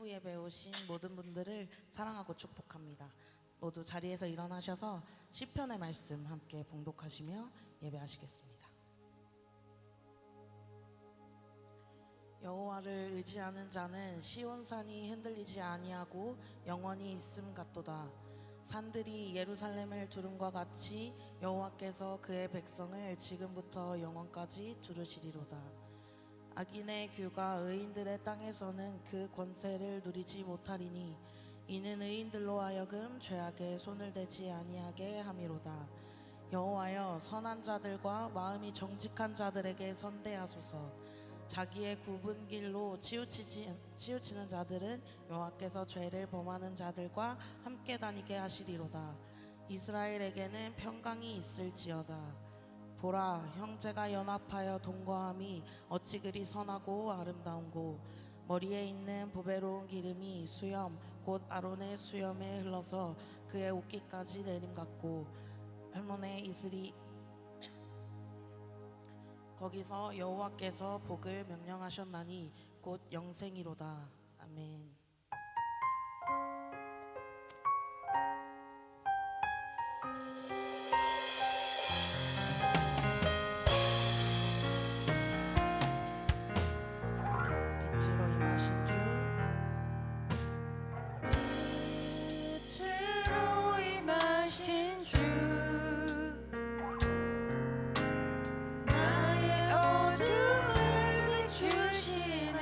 일부 예배에 오신 모든 분들을 사랑하고 축복합니다. 모두 자리에서 일어나셔서 시편의 말씀 함께 봉독하시며 예배하시겠습니다. 여호와를 의지하는 자는 시온산이 흔들리지 아니하고 영원히 있음 같도다. 산들이 예루살렘을 두름과 같이 여호와께서 그의 백성을 지금부터 영원까지 두르시리로다. 악인의 규가 의인들의 땅에서는 그 권세를 누리지 못하리니 이는 의인들로 하여금 죄악에 손을 대지 아니하게 함이로다. 여호와여, 선한 자들과 마음이 정직한 자들에게 선대하소서. 자기의 굽은 길로 치우치는 자들은 여호와께서 죄를 범하는 자들과 함께 다니게 하시리로다. 이스라엘에게는 평강이 있을지어다. 보라, 형제가 연합하여 동거함이 어찌 그리 선하고 아름다운고, 머리에 있는 보배로운 기름이 수염 곧 아론의 수염에 흘러서 그의 옷깃까지 내림 같고, hermon의 이슬이 거기서 여호와께서 복을 명령하셨나니 곧 영생이로다. 아멘. 빛으로 임하신 주, 빛으로 임하신 주, 나의 어둠을 비추시네.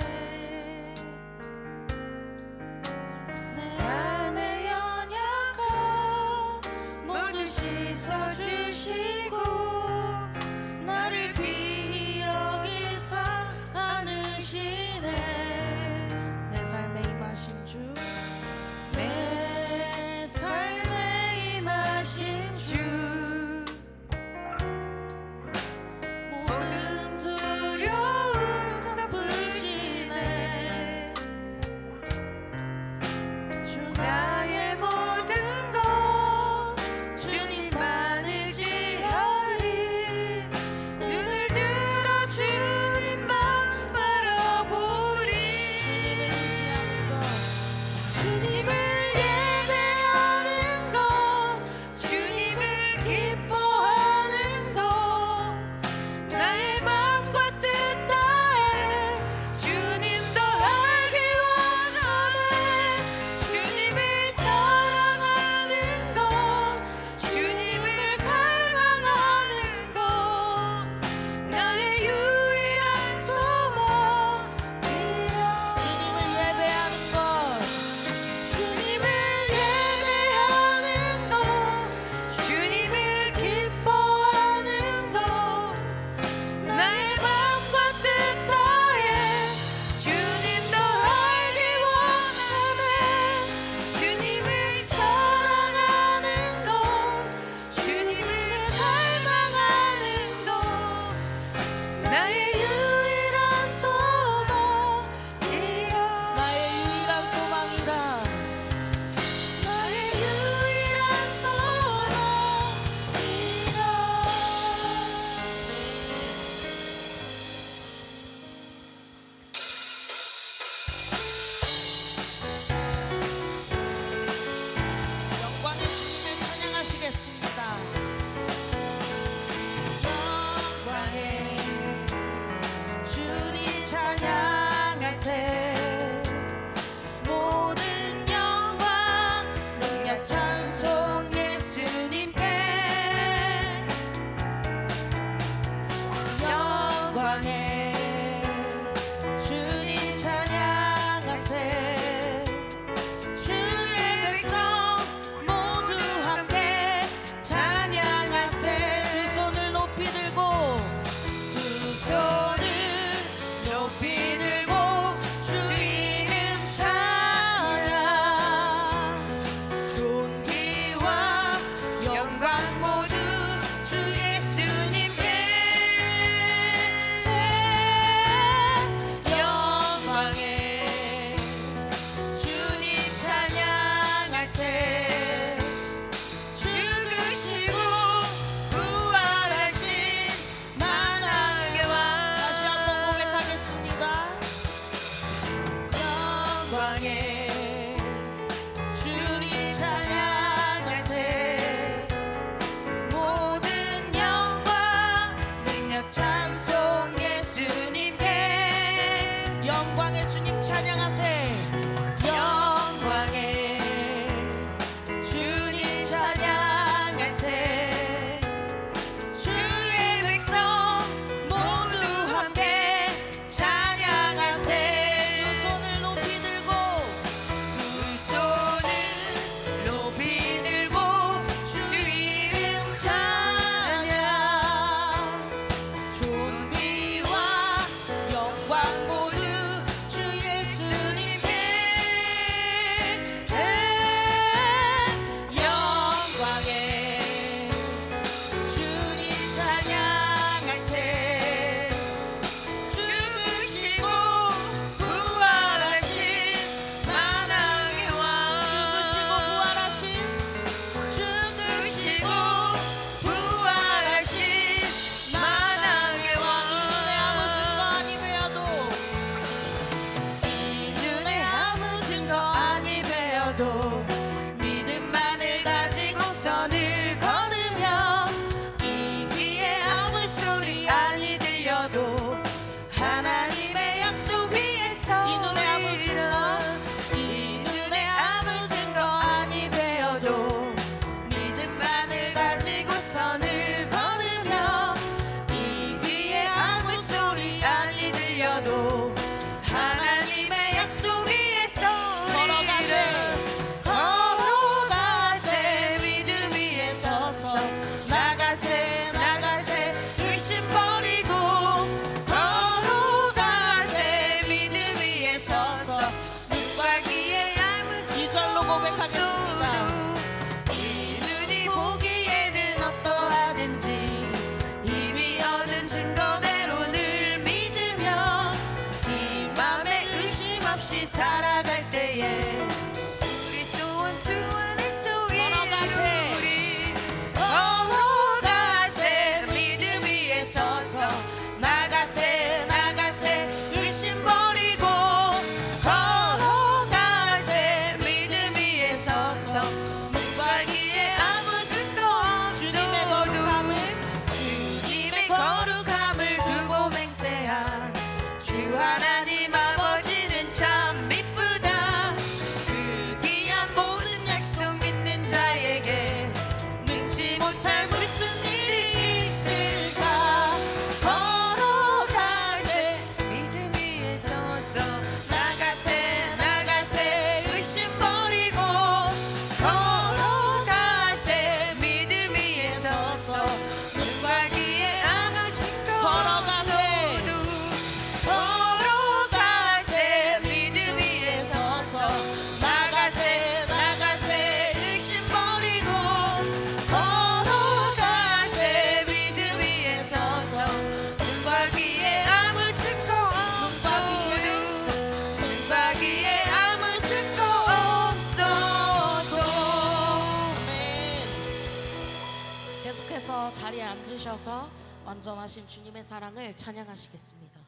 계속해서 자리에 앉으셔서 완전하신 주님의 사랑을 찬양하시겠습니다.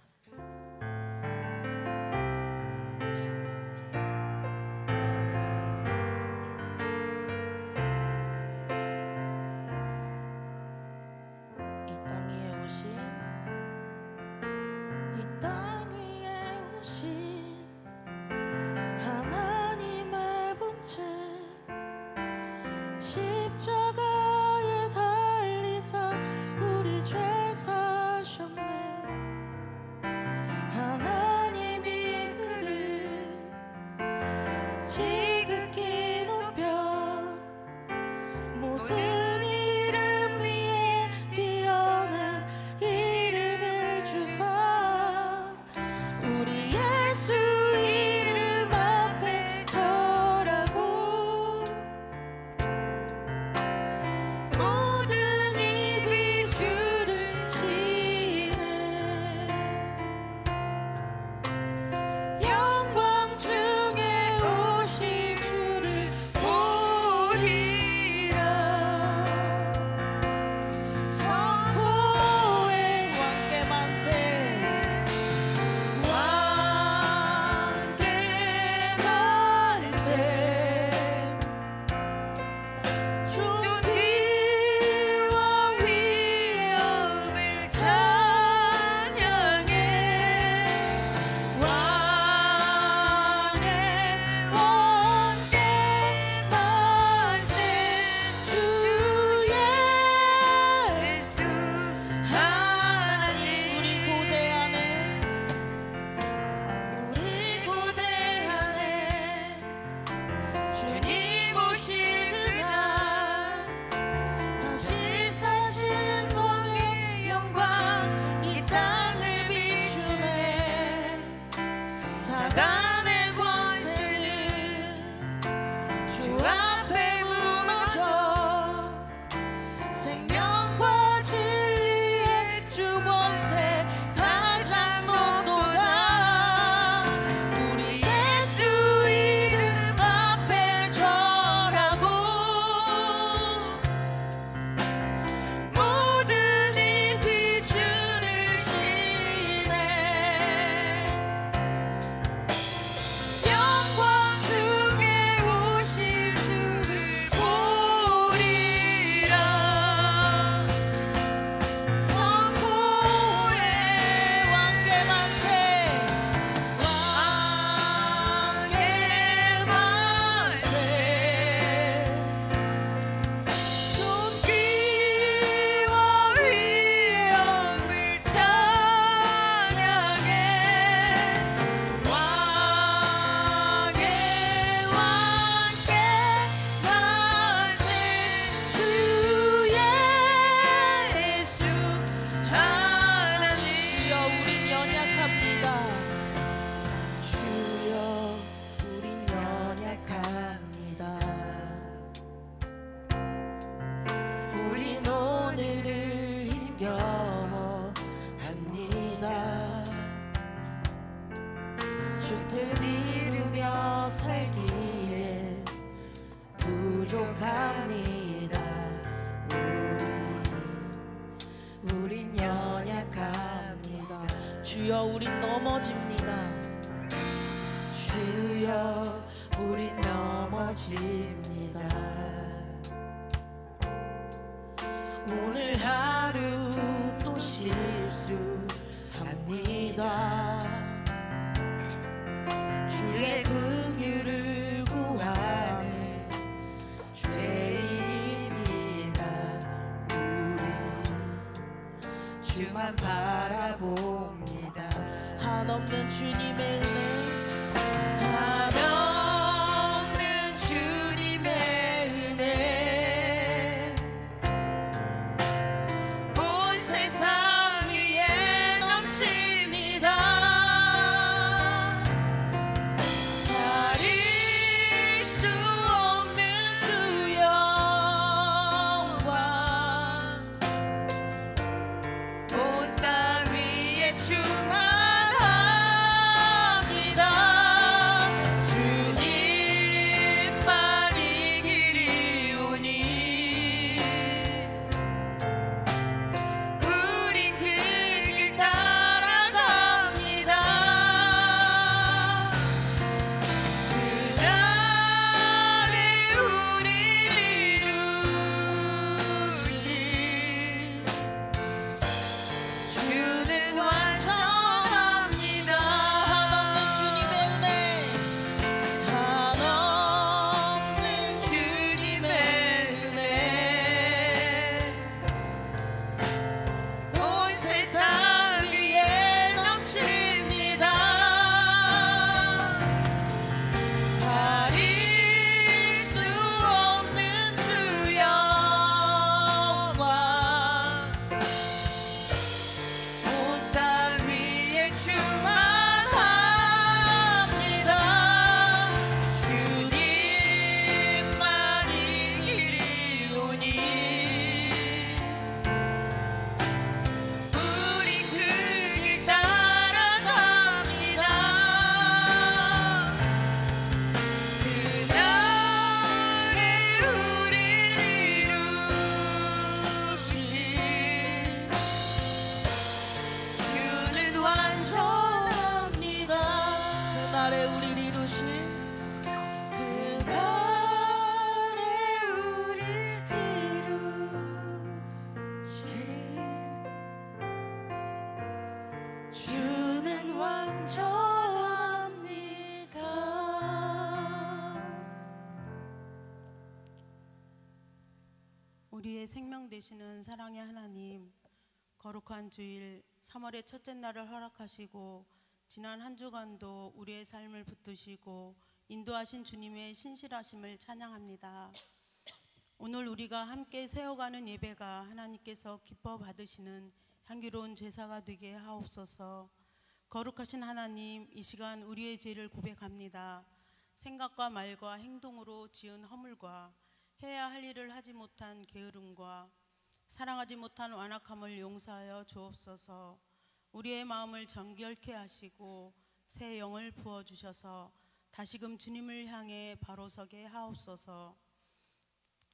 이 땅 위에 오신 하나님의 본체 십자가에 달리사 우리 죄 사셨네. 하나님이 그를 지극히 높여 모든 이름 위에 뛰어난 이름을 주사 우리 예수 이름 앞에 절하고 모든 입이 주를 시네. 영광 중에 오실 주를 보리라. 선포의 왕께 만세 왕께 만세. 존귀와 위엄을 찬양해. 왕의 왕께 만세. 주 예수 하나님. 우리 고대 안에 주님 오실 그날 다시 사신 왕의 영광 이 땅을 비추네. 사단의 권세는 주 앞에 무너져 생명과 진리의 주 권세 가장 높도다. 우리 예수 이름 앞에 절하고 모든 입이 주를 시네. 영광 중에 오실 주를 보리라. 선포의 왕께 만세 왕께 만세. 존귀와 위엄을 찬양해. 왕의 왕께 만세. 주 예수 하나님. 주여 우린 연약합니다. 주여 우린 연약합니다. 우린 오늘을 힘겨워합니다. 주 뜻 이루며 살기에 부족합니다. 우린 연약합니다. 주여 우린 넘어집니다. 주여 우린 넘어집니다. 오늘 하루 또 실수합니다. 주의 긍휼을 구하는 죄인입니다. 우리 주만 바라봅니다. 한없는 주님의 은혜 한없는 주님의 은혜 온 세상 위에 넘칩니다. 가릴 수 없는 주 영광 온 땅 위에 충만합니다. 되시는 사랑의 하나님, 거룩한 주일 3월의 첫째 날을 허락하시고 지난 한 주간도 우리의 삶을 붙드시고 인도하신 주님의 신실하심을 찬양합니다. 오늘 우리가 함께 세워가는 예배가 하나님께서 기뻐 받으시는 향기로운 제사가 되게 하옵소서. 거룩하신 하나님, 이 시간 우리의 죄를 고백합니다. 생각과 말과 행동으로 지은 허물과 해야 할 일을 하지 못한 게으름과 사랑하지 못한 완악함을 용서하여 주옵소서. 우리의 마음을 정결케 하시고 새 영을 부어주셔서 다시금 주님을 향해 바로 서게 하옵소서.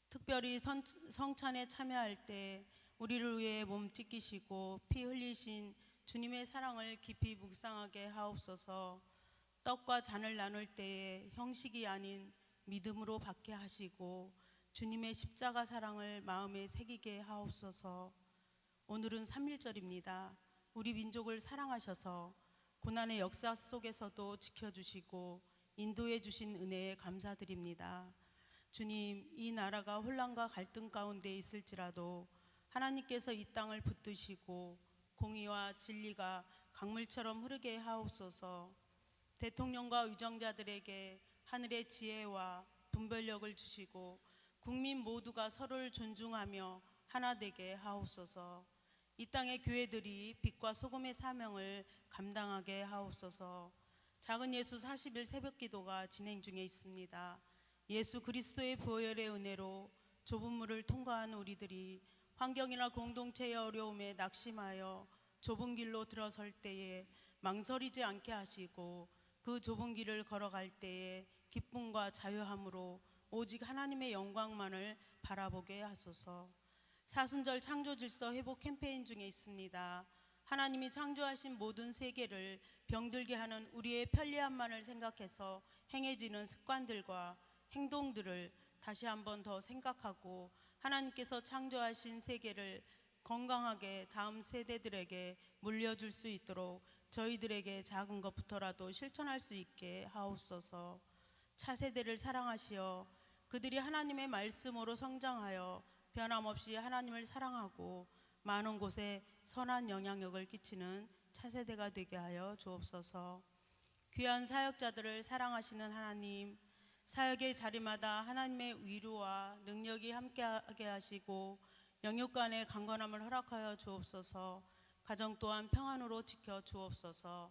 특별히 성찬에 참여할 때 우리를 위해 몸 찢기시고 피 흘리신 주님의 사랑을 깊이 묵상하게 하옵소서. 떡과 잔을 나눌 때에 형식이 아닌 믿음으로 받게 하시고 주님의 십자가 사랑을 마음에 새기게 하옵소서. 오늘은 3.1절입니다. 우리 민족을 사랑하셔서 고난의 역사 속에서도 지켜주시고 인도해 주신 은혜에 감사드립니다. 주님, 이 나라가 혼란과 갈등 가운데 있을지라도 하나님께서 이 땅을 붙드시고 공의와 진리가 강물처럼 흐르게 하옵소서. 대통령과 위정자들에게 하늘의 지혜와 분별력을 주시고 국민 모두가 서로를 존중하며 하나 되게 하옵소서. 이 땅의 교회들이 빛과 소금의 사명을 감당하게 하옵소서. 작은 예수 40일 새벽 기도가 진행 중에 있습니다. 예수 그리스도의 보혈의 은혜로 좁은 물을 통과한 우리들이 환경이나 공동체의 어려움에 낙심하여 좁은 길로 들어설 때에 망설이지 않게 하시고 그 좁은 길을 걸어갈 때에 기쁨과 자유함으로 오직 하나님의 영광만을 바라보게 하소서. 사순절 창조질서 회복 캠페인 중에 있습니다. 하나님이 창조하신 모든 세계를 병들게 하는 우리의 편리함만을 생각해서 행해지는 습관들과 행동들을 다시 한번 더 생각하고 하나님께서 창조하신 세계를 건강하게 다음 세대들에게 물려줄 수 있도록 저희들에게 작은 것부터라도 실천할 수 있게 하옵소서. 차세대를 사랑하시어 그들이 하나님의 말씀으로 성장하여 변함없이 하나님을 사랑하고 많은 곳에 선한 영향력을 끼치는 차세대가 되게 하여 주옵소서. 귀한 사역자들을 사랑하시는 하나님, 사역의 자리마다 하나님의 위로와 능력이 함께하게 하시고 영육 간의 강건함을 허락하여 주옵소서. 가정 또한 평안으로 지켜 주옵소서.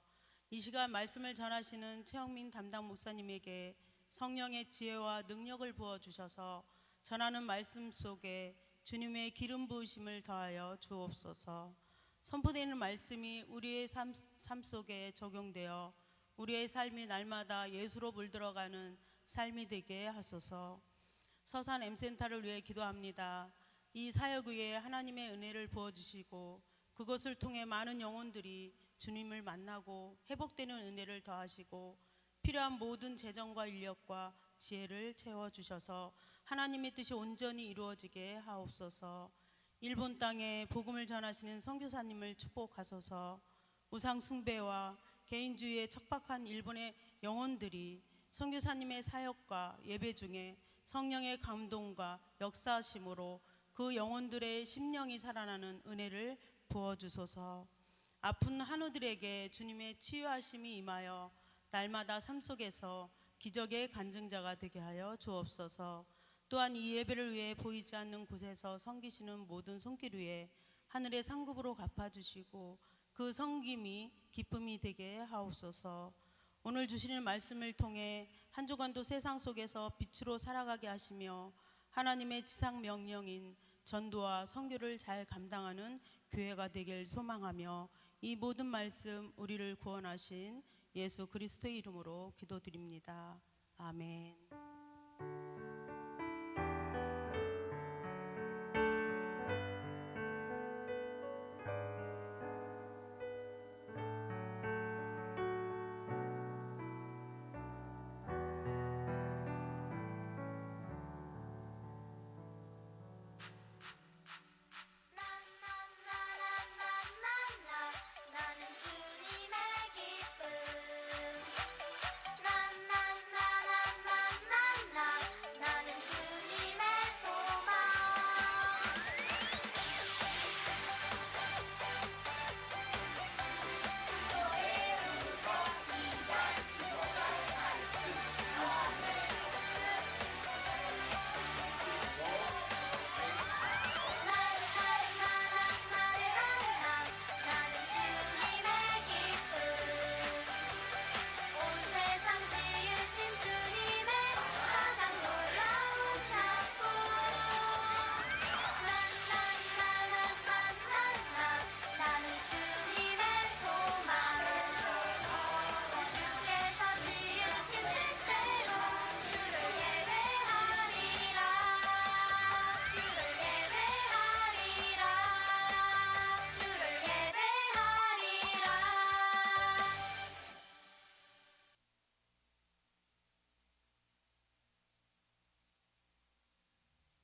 이 시간 말씀을 전하시는 최영민 담당 목사님에게 성령의 지혜와 능력을 부어주셔서 전하는 말씀 속에 주님의 기름 부으심을 더하여 주옵소서. 선포되는 말씀이 우리의 삶 속에 적용되어 우리의 삶이 날마다 예수로 물들어가는 삶이 되게 하소서. 서산 M센터를 위해 기도합니다. 이 사역 위에 하나님의 은혜를 부어주시고 그것을 통해 많은 영혼들이 주님을 만나고 회복되는 은혜를 더하시고 필요한 모든 재정과 인력과 지혜를 채워주셔서 하나님의 뜻이 온전히 이루어지게 하옵소서. 일본 땅에 복음을 전하시는 선교사님을 축복하소서. 우상 숭배와 개인주의에 척박한 일본의 영혼들이 선교사님의 사역과 예배 중에 성령의 감동과 역사하심으로 그 영혼들의 심령이 살아나는 은혜를 부어주소서. 아픈 한우들에게 주님의 치유하심이 임하여 날마다 삶 속에서 기적의 간증자가 되게 하여 주옵소서. 또한 이 예배를 위해 보이지 않는 곳에서 섬기시는 모든 손길 위에 하늘의 상급으로 갚아주시고 그 섬김이 기쁨이 되게 하옵소서. 오늘 주시는 말씀을 통해 한 주간도 세상 속에서 빛으로 살아가게 하시며 하나님의 지상 명령인 전도와 선교를 잘 감당하는 교회가 되길 소망하며 이 모든 말씀 우리를 구원하신 예수 그리스도의 이름으로 기도드립니다. 아멘. 나는 주님의 기쁨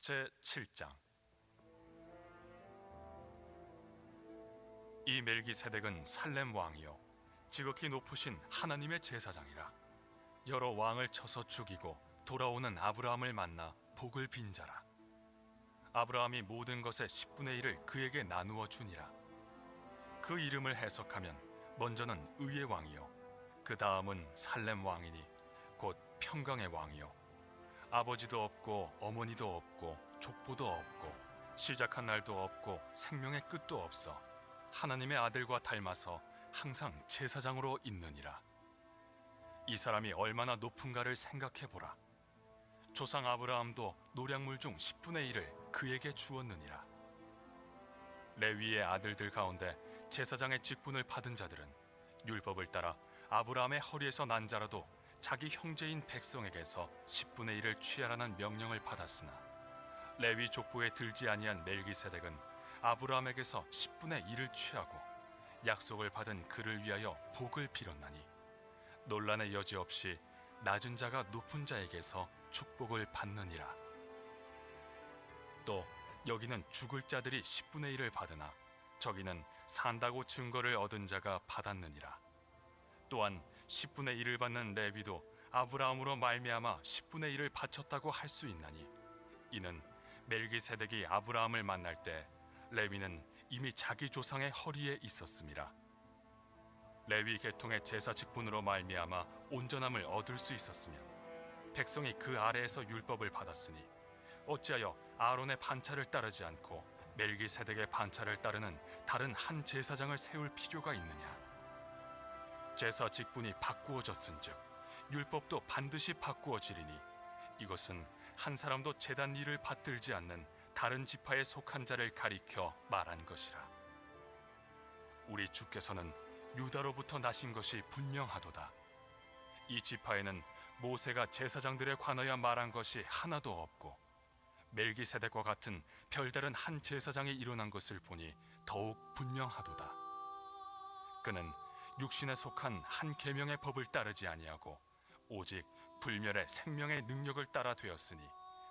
제7장. 이 멜기세덱은 살렘 왕이요 지극히 높으신 하나님의 제사장이라. 여러 왕을 쳐서 죽이고 돌아오는 아브라함을 만나 복을 빈 자라. 아브라함이 모든 것의 10분의 1을 그에게 나누어 주니라. 그 이름을 해석하면 먼저는 의의 왕이요 그 다음은 살렘 왕이니 곧 평강의 왕이요 아버지도 없고 어머니도 없고 족보도 없고 시작한 날도 없고 생명의 끝도 없어 하나님의 아들과 닮아서 항상 제사장으로 있느니라. 이 사람이 얼마나 높은가를 생각해 보라. 조상 아브라함도 노량물 중 10분의 1을 그에게 주었느니라. 레위의 아들들 가운데 제사장의 직분을 받은 자들은 율법을 따라 아브라함의 허리에서 난 자라도 자기 형제인 백성에게서 10분의 1을 취하라는 명령을 받았으나 레위 족보에 들지 아니한 멜기세덱은 아브라함에게서 10분의 1을 취하고 약속을 받은 그를 위하여 복을 빌었나니 논란의 여지 없이 낮은 자가 높은 자에게서 축복을 받느니라. 또 여기는 죽을 자들이 10분의 1을 받으나 저기는 산다고 증거를 얻은 자가 받았느니라. 또한 10분의 1을 받는 레위도 아브라함으로 말미암아 10분의 1을 바쳤다고 할 수 있나니 이는 멜기세덱이 아브라함을 만날 때 레위는 이미 자기 조상의 허리에 있었음이라. 레위 계통의 제사 직분으로 말미암아 온전함을 얻을 수 있었으면 백성이 그 아래에서 율법을 받았으니 어찌하여 아론의 반차를 따르지 않고 멜기세덱의 반차를 따르는 다른 한 제사장을 세울 필요가 있느냐. 제사 직분이 바꾸어졌은즉 율법도 반드시 바꾸어지리니 이것은 한 사람도 제단 일을 받들지 않는 다른 지파에 속한 자를 가리켜 말한 것이라. 우리 주께서는 유다로부터 나신 것이 분명하도다. 이 지파에는 모세가 제사장들에 관하여 말한 것이 하나도 없고 멜기세덱과 같은 별다른 한 제사장이 일어난 것을 보니 더욱 분명하도다. 그는 육신에 속한 한 계명의 법을 따르지 아니하고 오직 불멸의 생명의 능력을 따라 되었으니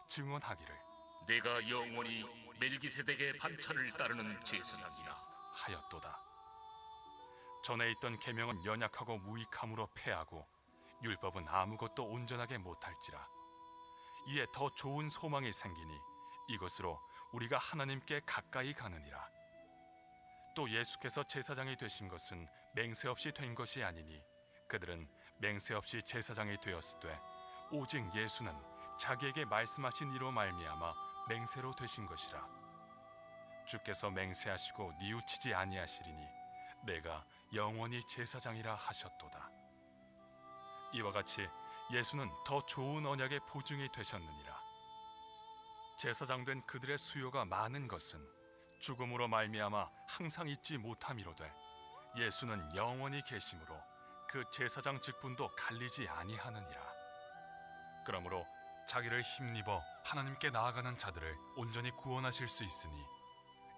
증언하기를 내가 영원히 멜기세덱의 반차를 따르는 제사장이라 하였도다. 전에 있던 계명은 연약하고 무익함으로 패하고 율법은 아무것도 온전하게 못할지라. 이에 더 좋은 소망이 생기니 이것으로 우리가 하나님께 가까이 가느니라. 또 예수께서 제사장이 되신 것은 맹세 없이 된 것이 아니니 그들은 맹세 없이 제사장이 되었으되 오직 예수는 자기에게 말씀하신 이로 말미암아 맹세로 되신 것이라. 주께서 맹세하시고 뉘우치지 아니하시리니 내가 영원히 제사장이라 하셨도다. 이와 같이 예수는 더 좋은 언약의 보증이 되셨느니라. 제사장 된 그들의 수요가 많은 것은 죽음으로 말미암아 항상 잊지 못함이로되 예수는 영원히 계심으로 그 제사장 직분도 갈리지 아니하느니라. 그러므로 자기를 힘입어 하나님께 나아가는 자들을 온전히 구원하실 수 있으니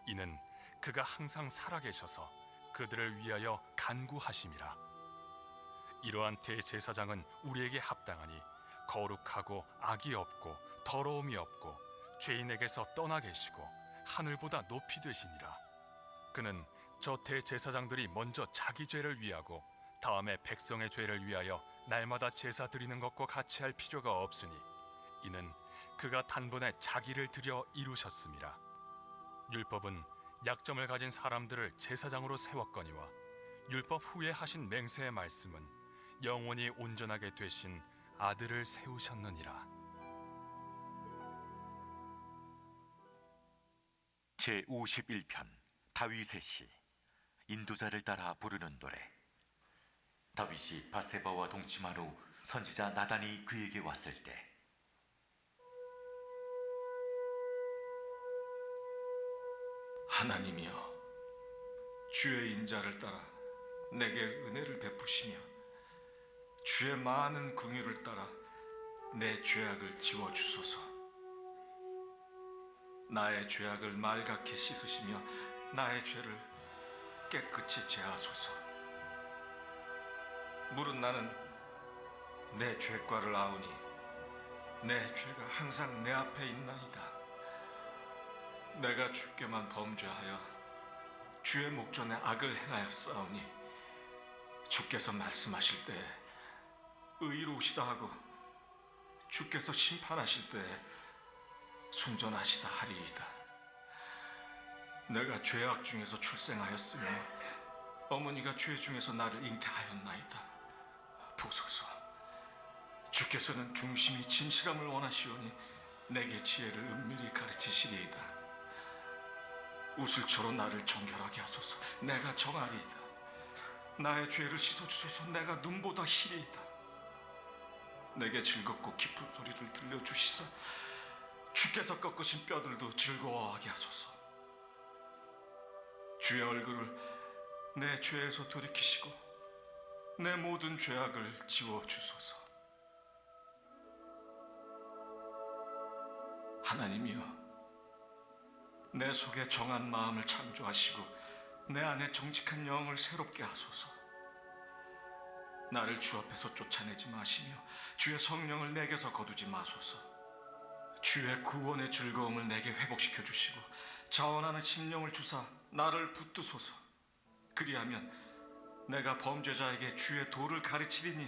이는 그가 항상 살아계셔서 그들을 위하여 간구하심이라. 이러한 대제사장은 우리에게 합당하니 거룩하고 악이 없고 더러움이 없고 죄인에게서 떠나 계시고 하늘보다 높이 되시니라. 그는 저 대제사장들이 먼저 자기 죄를 위하고 다음에 백성의 죄를 위하여 날마다 제사 드리는 것과 같이 할 필요가 없으니 이는 그가 단번에 자기를 드려 이루셨음이라. 율법은 약점을 가진 사람들을 제사장으로 세웠거니와 율법 후에 하신 맹세의 말씀은 영원히 온전하게 되신 아들을 세우셨느니라. 제51편 다윗의 시. 인도자를 따라 부르는 노래. 다윗이 바세바와 동침한 후 선지자 나단이 그에게 왔을 때 하나님이여, 주의 인자를 따라 내게 은혜를 베푸시며 주의 많은 긍휼을 따라 내 죄악을 지워주소서. 나의 죄악을 말갛게 씻으시며 나의 죄를 깨끗이 제하소서. 물은 나는 내 죄과를 아우니 내 죄가 항상 내 앞에 있나이다. 내가 주께만 범죄하여 주의 목전에 악을 행하였사오니 주께서 말씀하실 때 의로우시다 하고 주께서 심판하실 때 순전하시다 하리이다. 내가 죄악 중에서 출생하였으며 어머니가 죄 중에서 나를 잉태하였나이다. 보소서, 주께서는 중심이 진실함을 원하시오니 내게 지혜를 은밀히 가르치시리이다. 우슬초로 나를 정결하게 하소서. 내가 정하리이다. 나의 죄를 씻어주소서. 내가 눈보다 희리이다. 내게 즐겁고 깊은 소리를 들려주시사 주께서 꺾으신 뼈들도 즐거워하게 하소서. 주의 얼굴을 내 죄에서 돌이키시고 내 모든 죄악을 지워주소서. 하나님이여, 내 속에 정한 마음을 창조하시고 내 안에 정직한 영을 새롭게 하소서. 나를 주 앞에서 쫓아내지 마시며 주의 성령을 내게서 거두지 마소서. 주의 구원의 즐거움을 내게 회복시켜 주시고 자원하는 심령을 주사 나를 붙드소서. 그리하면 내가 범죄자에게 주의 도를 가르치리니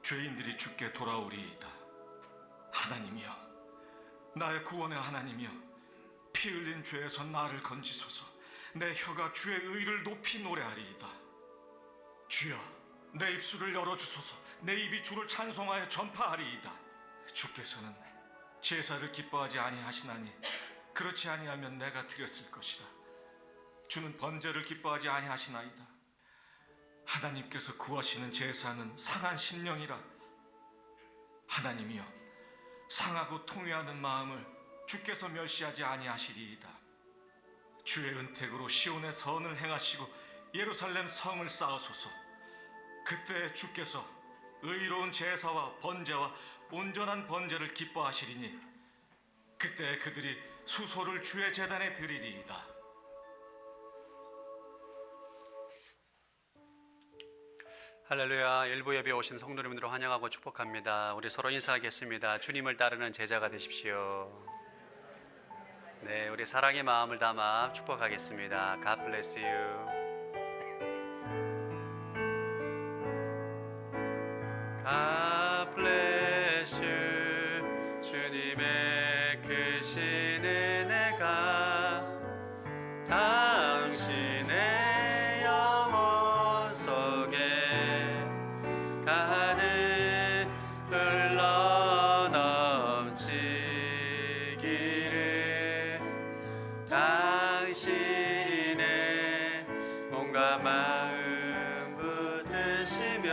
죄인들이 주께 돌아오리이다. 하나님이여, 나의 구원의 하나님이여, 피 흘린 죄에서 나를 건지소서. 내 혀가 주의 의를 높이 노래하리이다. 주여, 내 입술을 열어주소서. 내 입이 주를 찬송하여 전파하리이다. 주께서는 제사를 기뻐하지 아니하시나니 그렇지 아니하면 내가 드렸을 것이다. 주는 번제를 기뻐하지 아니하시나이다. 하나님께서 구하시는 제사는 상한 심령이라. 하나님이여, 상하고 통회하는 마음을 주께서 멸시하지 아니하시리이다. 주의 은택으로 시온의 선을 행하시고 예루살렘 성을 쌓으소서. 그때 주께서 의로운 제사와 번제와 온전한 번제를 기뻐하시리니 그때 그들이 수소를 주의 제단에 드리리이다. 할렐루야. 일부 예배에 오신 성도님들을 환영하고 축복합니다. 우리 서로 인사하겠습니다. 주님을 따르는 제자가 되십시오. 네, 우리 사랑의 마음을 담아 축복하겠습니다. God bless you. God bless you. 주님의 크신 은혜가 당신의 영혼 속에 가득 흘러넘치기를 당신의 몸과 마음 붙드시며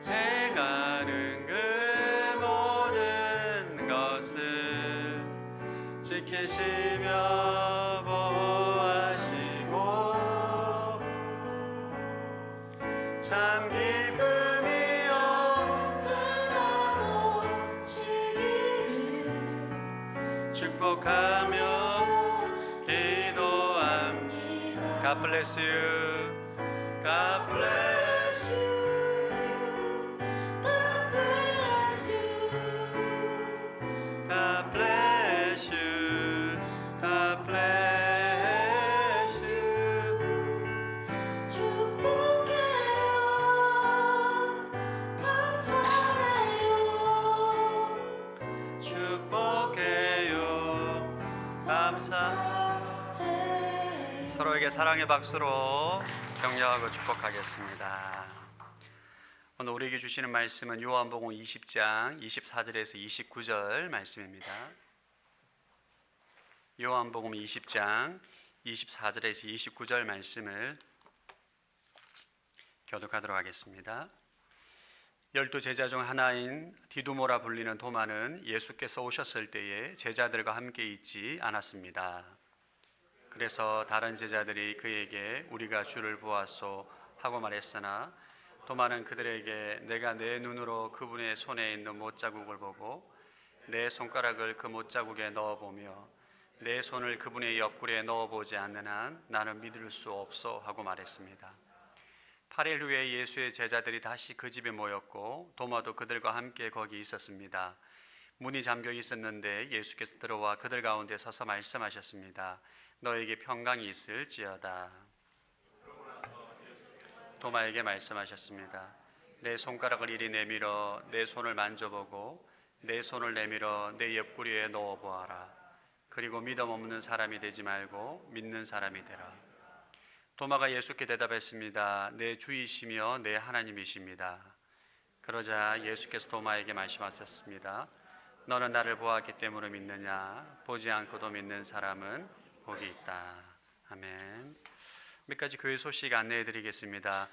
행하는 그 모든 것을 지키시며 보호하시고 참 기쁨이 언제나 넘치기를 축복하며 기도합니다. God bless you. God bless you. God bless you. God bless you. God bless you. 축복해요. 감사해요. 축복해요. 감사해요. 서로에게 사랑의 박수로 격려하고 축복하겠습니다. 오늘 우리에게 주시는 말씀은 요한복음 20장 24절에서 29절 말씀입니다. 요한복음 20장 24절에서 29절 말씀을 교독하도록 하겠습니다. 12제자 중 하나인 디두모라 불리는 도마는 예수께서 오셨을 때에 제자들과 함께 있지 않았습니다. 그래서 다른 제자들이 그에게 우리가 주를 보았소 하고 말했으나 도마는 그들에게 내가 내 눈으로 그분의 손에 있는 못자국을 보고 내 손가락을 그 못자국에 넣어보며 내 손을 그분의 옆구리에 넣어보지 않는 한 나는 믿을 수 없소 하고 말했습니다. 8일 후에 예수의 제자들이 다시 그 집에 모였고 도마도 그들과 함께 거기 있었습니다. 문이 잠겨 있었는데 예수께서 들어와 그들 가운데 서서 말씀하셨습니다. 너에게 평강이 있을지어다. 도마에게 말씀하셨습니다. 내 손가락을 이리 내밀어 내 손을 만져보고 내 손을 내밀어 내 옆구리에 넣어보아라. 그리고 믿음 없는 사람이 되지 말고 믿는 사람이 되라. 도마가 예수께 대답했습니다. 내 주이시며 내 하나님이십니다. 그러자 예수께서 도마에게 말씀하셨습니다. 너는 나를 보았기 때문에 믿느냐? 보지 않고도 믿는 사람은 복이 있다. 아멘. 몇 가지 교회 소식 안내해 드리겠습니다.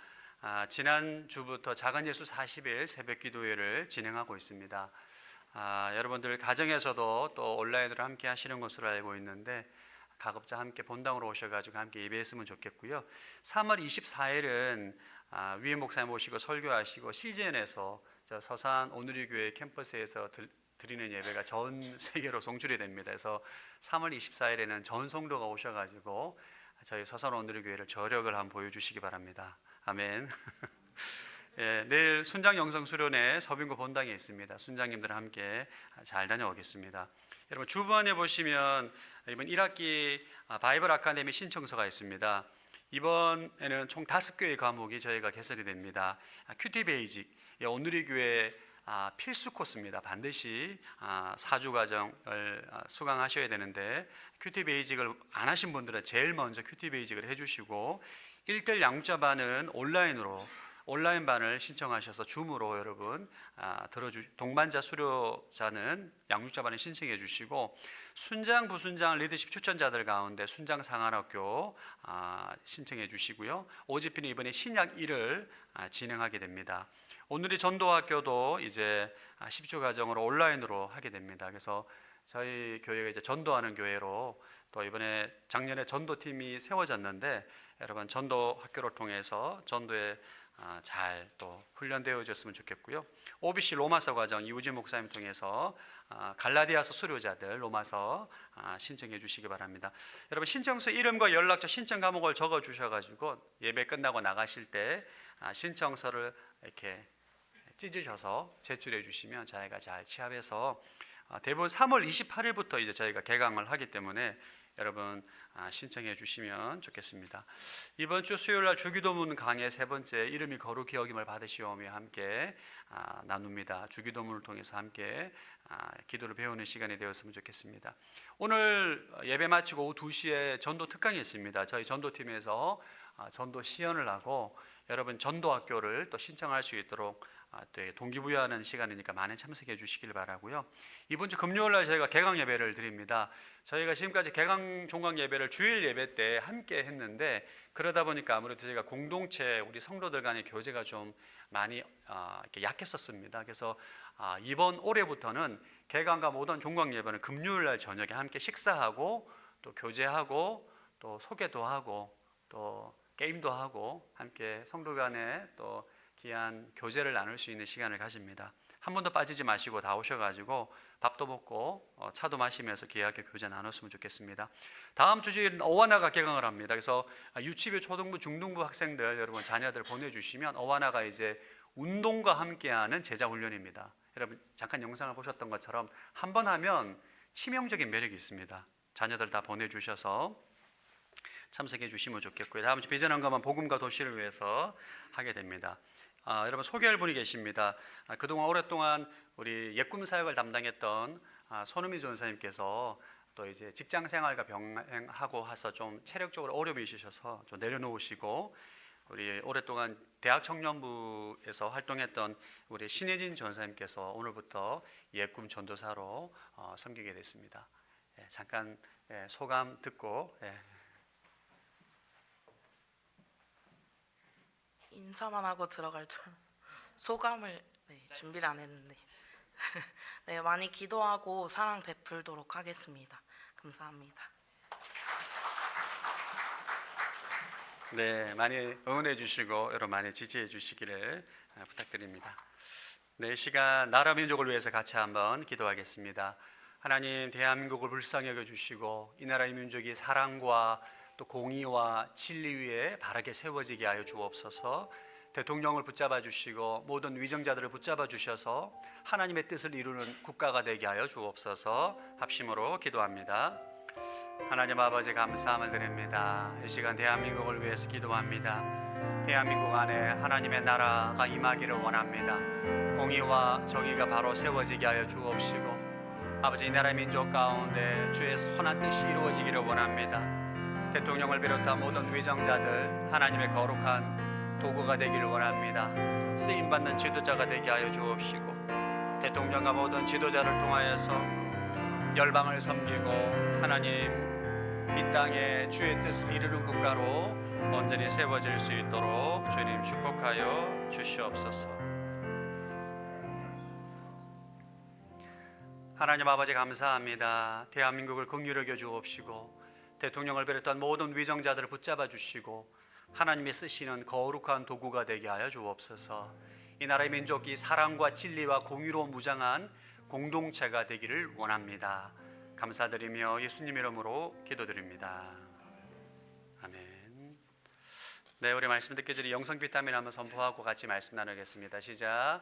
지난주부터 작은 예수 40일 새벽 기도회를 진행하고 있습니다. 여러분들 가정에서도 또 온라인으로 함께 하시는 것으로 알고 있는데 가급적 함께 본당으로 오셔가지고 함께 예배했으면 좋겠고요. 3월 24일은 위에 목사님 모시고 설교하시고 CGN에서 저 서산 오누리교회 캠퍼스에서 드리는 예배가 전 세계로 송출이 됩니다. 그래서 3월 24일에는 전 성도가 오셔가지고 저희 서산 오누리교회를 저력을 한번 보여주시기 바랍니다. 아멘. 예, 내일 순장 영성 수련회 서빙고 본당에 있습니다. 순장님들 함께 잘 다녀오겠습니다. 여러분 주부안에 보시면 이번 1학기 바이블 아카데미 신청서가 있습니다. 이번에는 총 5개의 과목이 저희가 개설이 됩니다. 큐티 베이직, 오누리교회 필수 코스입니다. 반드시 4주 과정을 수강하셔야 되는데 큐티 베이직을 안 하신 분들은 제일 먼저 큐티 베이직을 해주시고 1대1 양육자반은 온라인 반을 신청하셔서 줌으로 여러분 동반자 수료자는 양육자반을 신청해 주시고 순장 부순장 리더십 추천자들 가운데 순장 상한학교 신청해 주시고요. 오지피는 이번에 신약 1을 진행하게 됩니다. 오늘의 전도학교도 이제 10주 과정으로 온라인으로 하게 됩니다. 그래서 저희 교회가 이제 전도하는 교회로 또 이번에 작년에 전도팀이 세워졌는데 여러분 전도 학교를 통해서 전도에 잘 또 훈련되어졌으면 좋겠고요. OBC 로마서 과정 이우진 목사님 통해서 갈라디아서 수료자들 로마서 신청해 주시기 바랍니다. 여러분 신청서 이름과 연락처 신청 과목을 적어 주셔가지고 예배 끝나고 나가실 때 신청서를 이렇게 찢으셔서 제출해 주시면 저희가 잘 취합해서 대부분 3월 28일부터 이제 저희가 개강을 하기 때문에 여러분 신청해 주시면 좋겠습니다. 이번 주 수요일 날 주기도문 강의 세 번째 이름이 거룩히 여김을 받으시오며 함께 나눕니다. 주기도문을 통해서 함께 기도를 배우는 시간이 되었으면 좋겠습니다. 오늘 예배 마치고 오후 2시에 전도 특강이 있습니다. 저희 전도팀에서 전도 시연을 하고 여러분 전도학교를 또 신청할 수 있도록 동기부여하는 시간이니까 많이 참석해 주시길 바라고요. 이번 주 금요일 날 저희가 개강 예배를 드립니다. 저희가 지금까지 개강 종강 예배를 주일 예배 때 함께 했는데 그러다 보니까 아무래도 저희가 공동체 우리 성도들 간의 교제가 좀 많이 이렇게 약했었습니다. 그래서 이번 올해부터는 개강과 모든 종강 예배는 금요일 날 저녁에 함께 식사하고 또 교제하고 또 소개도 하고 또 게임도 하고 함께 성도 간에 또 귀한 교제를 나눌 수 있는 시간을 가집니다. 한 번도 빠지지 마시고 다 오셔가지고 밥도 먹고 차도 마시면서 귀하게 교제 나눴으면 좋겠습니다. 다음 주일은 어와나가 개강을 합니다. 그래서 유치부, 초등부, 중등부 학생들 여러분 자녀들 보내주시면 어와나가 이제 운동과 함께하는 제자 훈련입니다. 여러분 잠깐 영상을 보셨던 것처럼 한 번 하면 치명적인 매력이 있습니다. 자녀들 다 보내주셔서 참석해 주시면 좋겠고요. 다음 주 비전한가만 복음과 도시를 위해서 하게 됩니다. 여러분 소개할 분이 계십니다. 그동안 오랫동안 우리 옛꿈 사역을 담당했던 손은미 전사님께서 또 이제 직장 생활과 병행하고 해서 좀 체력적으로 어려움이 있으셔서 좀 내려놓으시고 우리 오랫동안 대학 청년부에서 활동했던 우리 신혜진 전사님께서 오늘부터 옛꿈 전도사로 섬기게 됐습니다. 잠깐 소감 듣고 인사만 하고 들어갈 줄 알았어요. 소감을 준비를 안 했는데 네, 많이 기도하고 사랑 베풀도록 하겠습니다. 감사합니다. 네, 많이 응원해 주시고 여러분 많이 지지해 주시기를 부탁드립니다. 네, 시간 나라 민족을 위해서 같이 한번 기도하겠습니다. 하나님 대한민국을 불쌍히 여겨 주시고 이 나라의 민족이 사랑과 또 공의와 진리 위에 바르게 세워지게 하여 주옵소서. 대통령을 붙잡아 주시고 모든 위정자들을 붙잡아 주셔서 하나님의 뜻을 이루는 국가가 되게 하여 주옵소서. 합심으로 기도합니다. 하나님 아버지 감사함을 드립니다. 이 시간 대한민국을 위해서 기도합니다. 대한민국 안에 하나님의 나라가 임하기를 원합니다. 공의와 정의가 바로 세워지게 하여 주옵시고 아버지 이 나라의 민족 가운데 주의 선한 뜻이 이루어지기를 원합니다. 대통령을 비롯한 모든 위정자들 하나님의 거룩한 도구가 되기를 원합니다. 쓰임받는 지도자가 되게 하여 주옵시고 대통령과 모든 지도자를 통하여서 열방을 섬기고 하나님 이 땅에 주의 뜻을 이루는 국가로 온전히 세워질 수 있도록 주님 축복하여 주시옵소서. 하나님 아버지 감사합니다. 대한민국을 긍휼히 여겨 주옵시고 대통령을 비롯한 모든 위정자들을 붙잡아 주시고 하나님이 쓰시는 거룩한 도구가 되게 하여 주옵소서. 이 나라의 민족이 사랑과 진리와 공의로 무장한 공동체가 되기를 원합니다. 감사드리며 예수님 이름으로 기도드립니다. 아멘. 네, 우리 말씀 듣기 전에 영성 비타민 한번 선포하고 같이 말씀 나누겠습니다. 시작.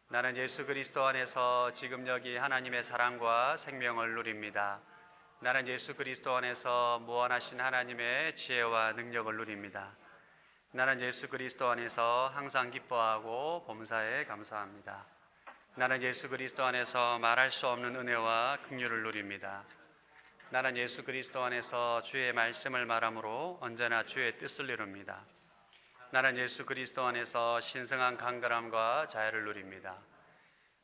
나는 예수 그리스도 안에서 지금 여기 하나님의 사랑과 생명을 누립니다. 나는 예수 그리스도 안에서 무한하신 하나님의 지혜와 능력을 누립니다. 나는 예수 그리스도 안에서 항상 기뻐하고 범사에 감사합니다. 나는 예수 그리스도 안에서 말할 수 없는 은혜와 긍휼을 누립니다. 나는 예수 그리스도 안에서 주의 말씀을 말함으로 언제나 주의 뜻을 이룹니다. 나는 예수 그리스도 안에서 신성한 강건함과 자유를 누립니다.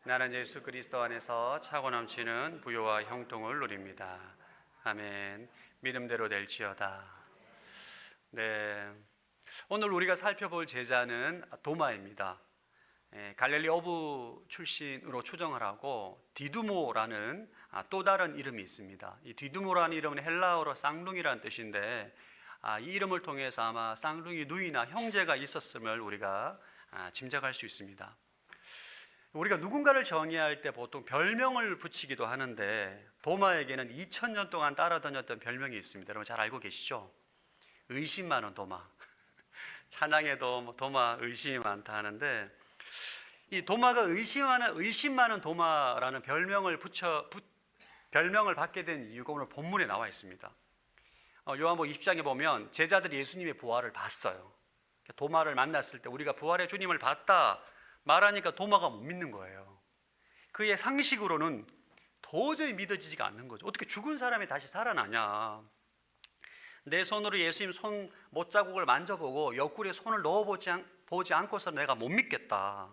나는 예수 그리스도 안에서 차고 넘치는 부요와 형통을 누립니다. 아멘. 믿음대로 될지어다. 네, 오늘 우리가 살펴볼 제자는 도마입니다. 갈릴리 어부 출신으로 추정을 하고 디두모라는 또 다른 이름이 있습니다. 이 디두모라는 이름은 헬라어로 쌍둥이라는 뜻인데 이 이름을 통해서 아마 쌍둥이 누이나 형제가 있었음을 우리가 짐작할 수 있습니다. 우리가 누군가를 정의할 때 보통 별명을 붙이기도 하는데 도마에게는 2000년 동안 따라다녔던 별명이 있습니다. 여러분 잘 알고 계시죠? 의심 많은 도마. 찬양에도 도마 의심이 많다 하는데 이 도마가 의심 많은 도마라는 별명을 받게 된 이유가 오늘 본문에 나와 있습니다. 요한복음 20장에 보면 제자들이 예수님의 부활을 봤어요. 도마를 만났을 때 우리가 부활의 주님을 봤다 말하니까 도마가 못 믿는 거예요. 그의 상식으로는 도저히 믿어지지가 않는 거죠. 어떻게 죽은 사람이 다시 살아나냐. 내 손으로 예수님 손 못자국을 만져보고 옆구리에 손을 넣어보지 않고서 내가 못 믿겠다.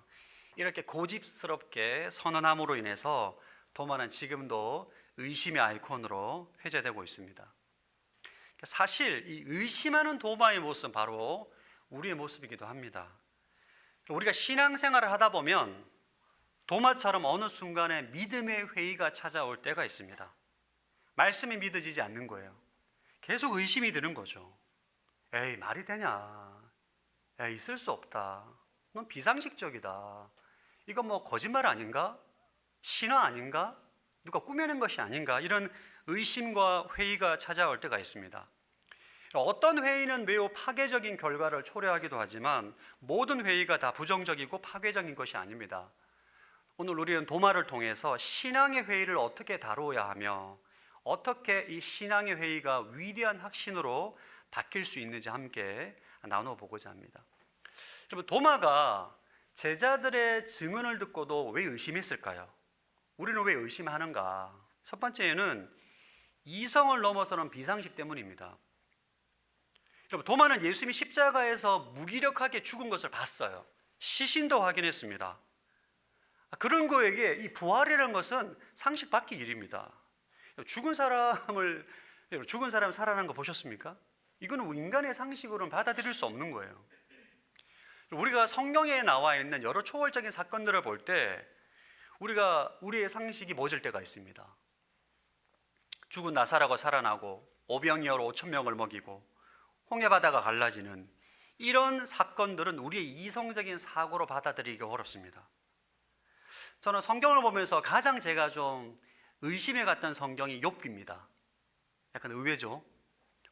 이렇게 고집스럽게 선언함으로 인해서 도마는 지금도 의심의 아이콘으로 회자되고 있습니다. 사실 이 의심하는 도마의 모습은 바로 우리의 모습이기도 합니다. 우리가 신앙생활을 하다 보면 도마처럼 어느 순간에 믿음의 회의가 찾아올 때가 있습니다. 말씀이 믿어지지 않는 거예요. 계속 의심이 드는 거죠. 에이, 말이 되냐? 에이, 있을 수 없다. 넌 비상식적이다. 이건 뭐 거짓말 아닌가? 신화 아닌가? 누가 꾸며낸 것이 아닌가? 이런 의심과 회의가 찾아올 때가 있습니다. 어떤 회의는 매우 파괴적인 결과를 초래하기도 하지만 모든 회의가 다 부정적이고 파괴적인 것이 아닙니다. 오늘 우리는 도마를 통해서 신앙의 회의를 어떻게 다루어야 하며 어떻게 이 신앙의 회의가 위대한 확신으로 바뀔 수 있는지 함께 나눠보고자 합니다. 여러분, 도마가 제자들의 증언을 듣고도 왜 의심했을까요? 우리는 왜 의심하는가? 첫 번째는 이성을 넘어서는 비상식 때문입니다. 여러분, 도마는 예수님이 십자가에서 무기력하게 죽은 것을 봤어요. 시신도 확인했습니다. 그런 거에게 이 부활이라는 것은 상식 밖의 일입니다. 죽은 사람 살아난 거 보셨습니까? 이거는 인간의 상식으로는 받아들일 수 없는 거예요. 우리가 성경에 나와 있는 여러 초월적인 사건들을 볼 때 우리의 상식이 멎을 때가 있습니다. 죽은 나사로가 살아나고 오병이어로 5,000명을 먹이고 홍해바다가 갈라지는 이런 사건들은 우리의 이성적인 사고로 받아들이기 어렵습니다. 저는 성경을 보면서 가장 제가 좀 의심해 갔던 성경이 욥기입니다. 약간 의외죠.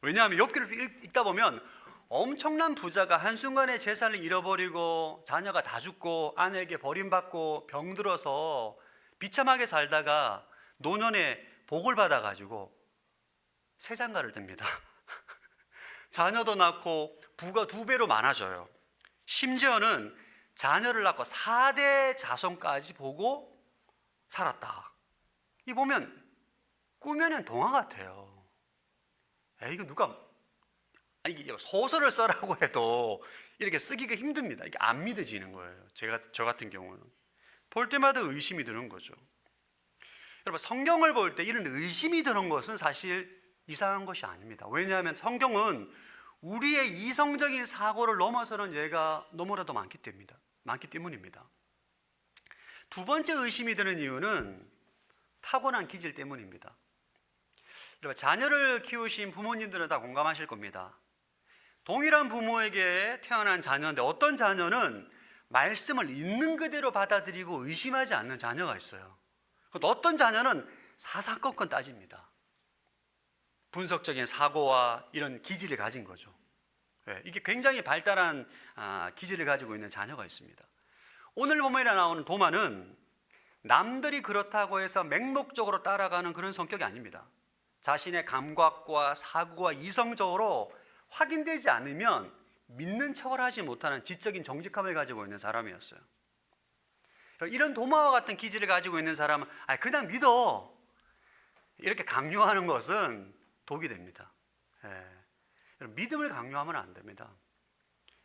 왜냐하면 욥기를 읽다 보면 엄청난 부자가 한순간에 재산을 잃어버리고 자녀가 다 죽고 아내에게 버림받고 병들어서 비참하게 살다가 노년에 복을 받아가지고 새 장가를 듭니다. 자녀도 낳고 부가 2배로 많아져요. 심지어는 자녀를 낳고 4대 자손까지 보고 살았다. 이 보면 꾸며낸 동화 같아요. 이거 누가, 아니 이게 소설을 써라고 해도 이렇게 쓰기가 힘듭니다. 이게 안 믿어지는 거예요. 저 같은 경우는 볼 때마다 의심이 드는 거죠. 여러분, 성경을 볼 때 이런 의심이 드는 것은 사실 이상한 것이 아닙니다. 왜냐하면 성경은 우리의 이성적인 사고를 넘어서는 예가 너무나도 많기 때문입니다. 두 번째 의심이 드는 이유는 타고난 기질 때문입니다. 여러분, 자녀를 키우신 부모님들은 다 공감하실 겁니다. 동일한 부모에게 태어난 자녀인데 어떤 자녀는 말씀을 있는 그대로 받아들이고 의심하지 않는 자녀가 있어요. 어떤 자녀는 사사건건 따집니다. 분석적인 사고와 이런 기질을 가진 거죠. 이게 굉장히 발달한 기질을 가지고 있는 자녀가 있습니다. 오늘 본문에 나오는 도마는 남들이 그렇다고 해서 맹목적으로 따라가는 그런 성격이 아닙니다. 자신의 감각과 사고가 이성적으로 확인되지 않으면 믿는 척을 하지 못하는 지적인 정직함을 가지고 있는 사람이었어요. 이런 도마와 같은 기질을 가지고 있는 사람은 그냥 믿어, 이렇게 강요하는 것은 독이 됩니다. 믿음을 강요하면 안 됩니다.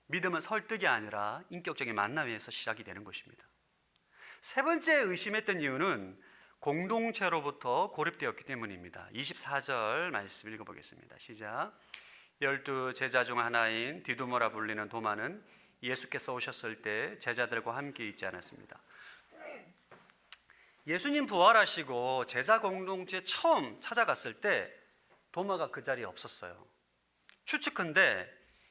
믿음은 설득이 아니라 인격적인 만남에서 시작이 되는 것입니다. 세 번째 의심했던 이유는 공동체로부터 고립되었기 때문입니다. 24절 말씀 읽어보겠습니다. 시작. 12 제자 중 하나인 디두모라 불리는 도마는 예수께서 오셨을 때 제자들과 함께 있지 않았습니다. 예수님 부활하시고 제자 공동체에 처음 찾아갔을 때 도마가 그 자리에 없었어요. 추측컨대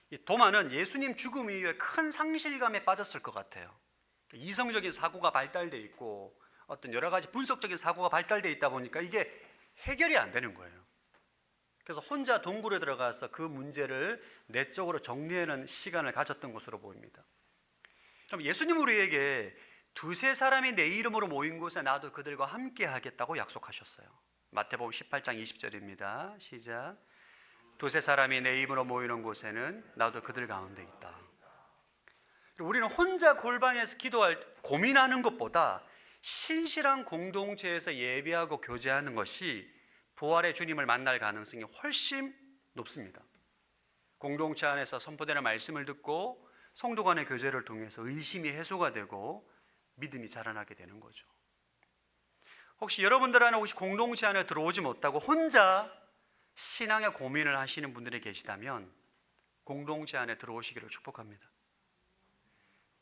이 도마는 예수님 죽음 이후에 큰 상실감에 빠졌을 것 같아요. 이성적인 사고가 발달돼 있고 어떤 여러 가지 분석적인 사고가 발달돼 있다 보니까 이게 해결이 안 되는 거예요. 그래서 혼자 동굴에 들어가서 그 문제를 내적으로 정리하는 시간을 가졌던 것으로 보입니다. 그럼 예수님 우리에게 2-3 내 이름으로 모인 곳에 나도 그들과 함께 하겠다고 약속하셨어요. 마태복음 18장 20절입니다. 시작. 2-3 내 이름으로 모이는 곳에는 나도 그들 가운데 있다. 우리는 혼자 골방에서 고민하는 것보다 신실한 공동체에서 예배하고 교제하는 것이 부활의 주님을 만날 가능성이 훨씬 높습니다. 공동체 안에서 선포되는 말씀을 듣고 성도 간의 교제를 통해서 의심이 해소가 되고 믿음이 자라나게 되는 거죠. 혹시 여러분들 안에 공동체 안에 들어오지 못하고 혼자 신앙의 고민을 하시는 분들이 계시다면 공동체 안에 들어오시기를 축복합니다.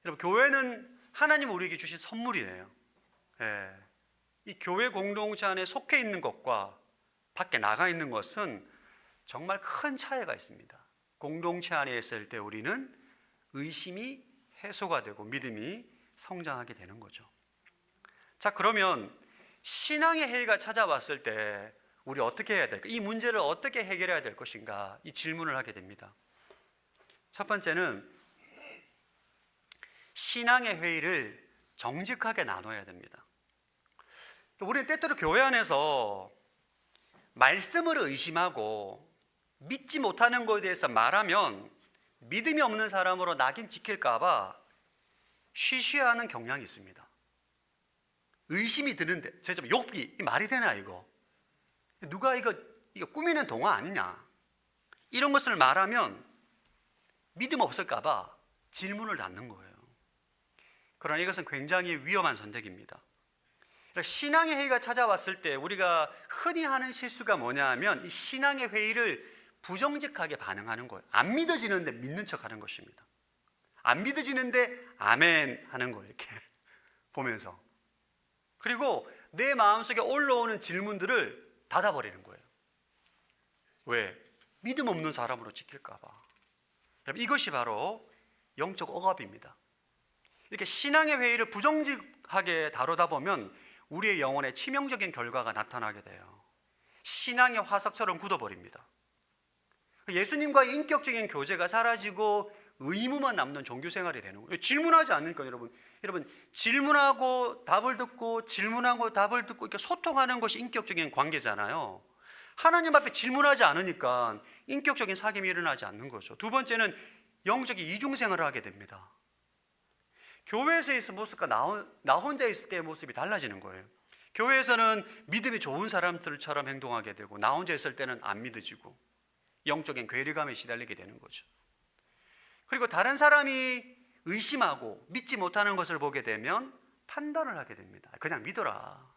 여러분, 교회는 하나님 우리에게 주신 선물이에요. 이 교회 공동체 안에 속해 있는 것과 밖에 나가 있는 것은 정말 큰 차이가 있습니다. 공동체 안에 있을 때 우리는 의심이 해소가 되고 믿음이 성장하게 되는 거죠. 자, 그러면 신앙의 해가 찾아왔을 때 우리 어떻게 해야 될까? 이 문제를 어떻게 해결해야 될 것인가? 이 질문을 하게 됩니다. 첫 번째는 신앙의 회의를 정직하게 나눠야 됩니다. 우리는 때때로 교회 안에서 말씀을 의심하고 믿지 못하는 것에 대해서 말하면 믿음이 없는 사람으로 낙인 찍힐까 봐 쉬쉬하는 경향이 있습니다. 의심이 드는데 욥기 이 말이 되나 이거? 누가 이거 꾸미는 동화 아니냐? 이런 것을 말하면 믿음 없을까 봐 질문을 낳는 거예요. 그러나 이것은 굉장히 위험한 선택입니다. 신앙의 회의가 찾아왔을 때 우리가 흔히 하는 실수가 뭐냐 하면 이 신앙의 회의를 부정직하게 반응하는 거예요. 안 믿어지는데 믿는 척 하는 것입니다. 안 믿어지는데 아멘 하는 거예요. 이렇게 보면서. 그리고 내 마음속에 올라오는 질문들을 닫아버리는 거예요. 왜? 믿음 없는 사람으로 지킬까 봐. 이것이 바로 영적 억압입니다. 이렇게 신앙의 회의를 부정직하게 다루다 보면 우리의 영혼에 치명적인 결과가 나타나게 돼요. 신앙의 화석처럼 굳어버립니다. 예수님과의 인격적인 교제가 사라지고 의무만 남는 종교 생활이 되는 거예요. 질문하지 않으니까 여러분 질문하고 답을 듣고 질문하고 답을 듣고 이렇게 소통하는 것이 인격적인 관계잖아요. 하나님 앞에 질문하지 않으니까 인격적인 사귐이 일어나지 않는 거죠. 두 번째는 영적인 이중생활을 하게 됩니다. 교회에서 있을 모습과 나 혼자 있을 때의 모습이 달라지는 거예요. 교회에서는 믿음이 좋은 사람들처럼 행동하게 되고 나 혼자 있을 때는 안 믿어지고 영적인 괴리감에 시달리게 되는 거죠. 그리고 다른 사람이 의심하고 믿지 못하는 것을 보게 되면 판단을 하게 됩니다. 그냥 믿어라.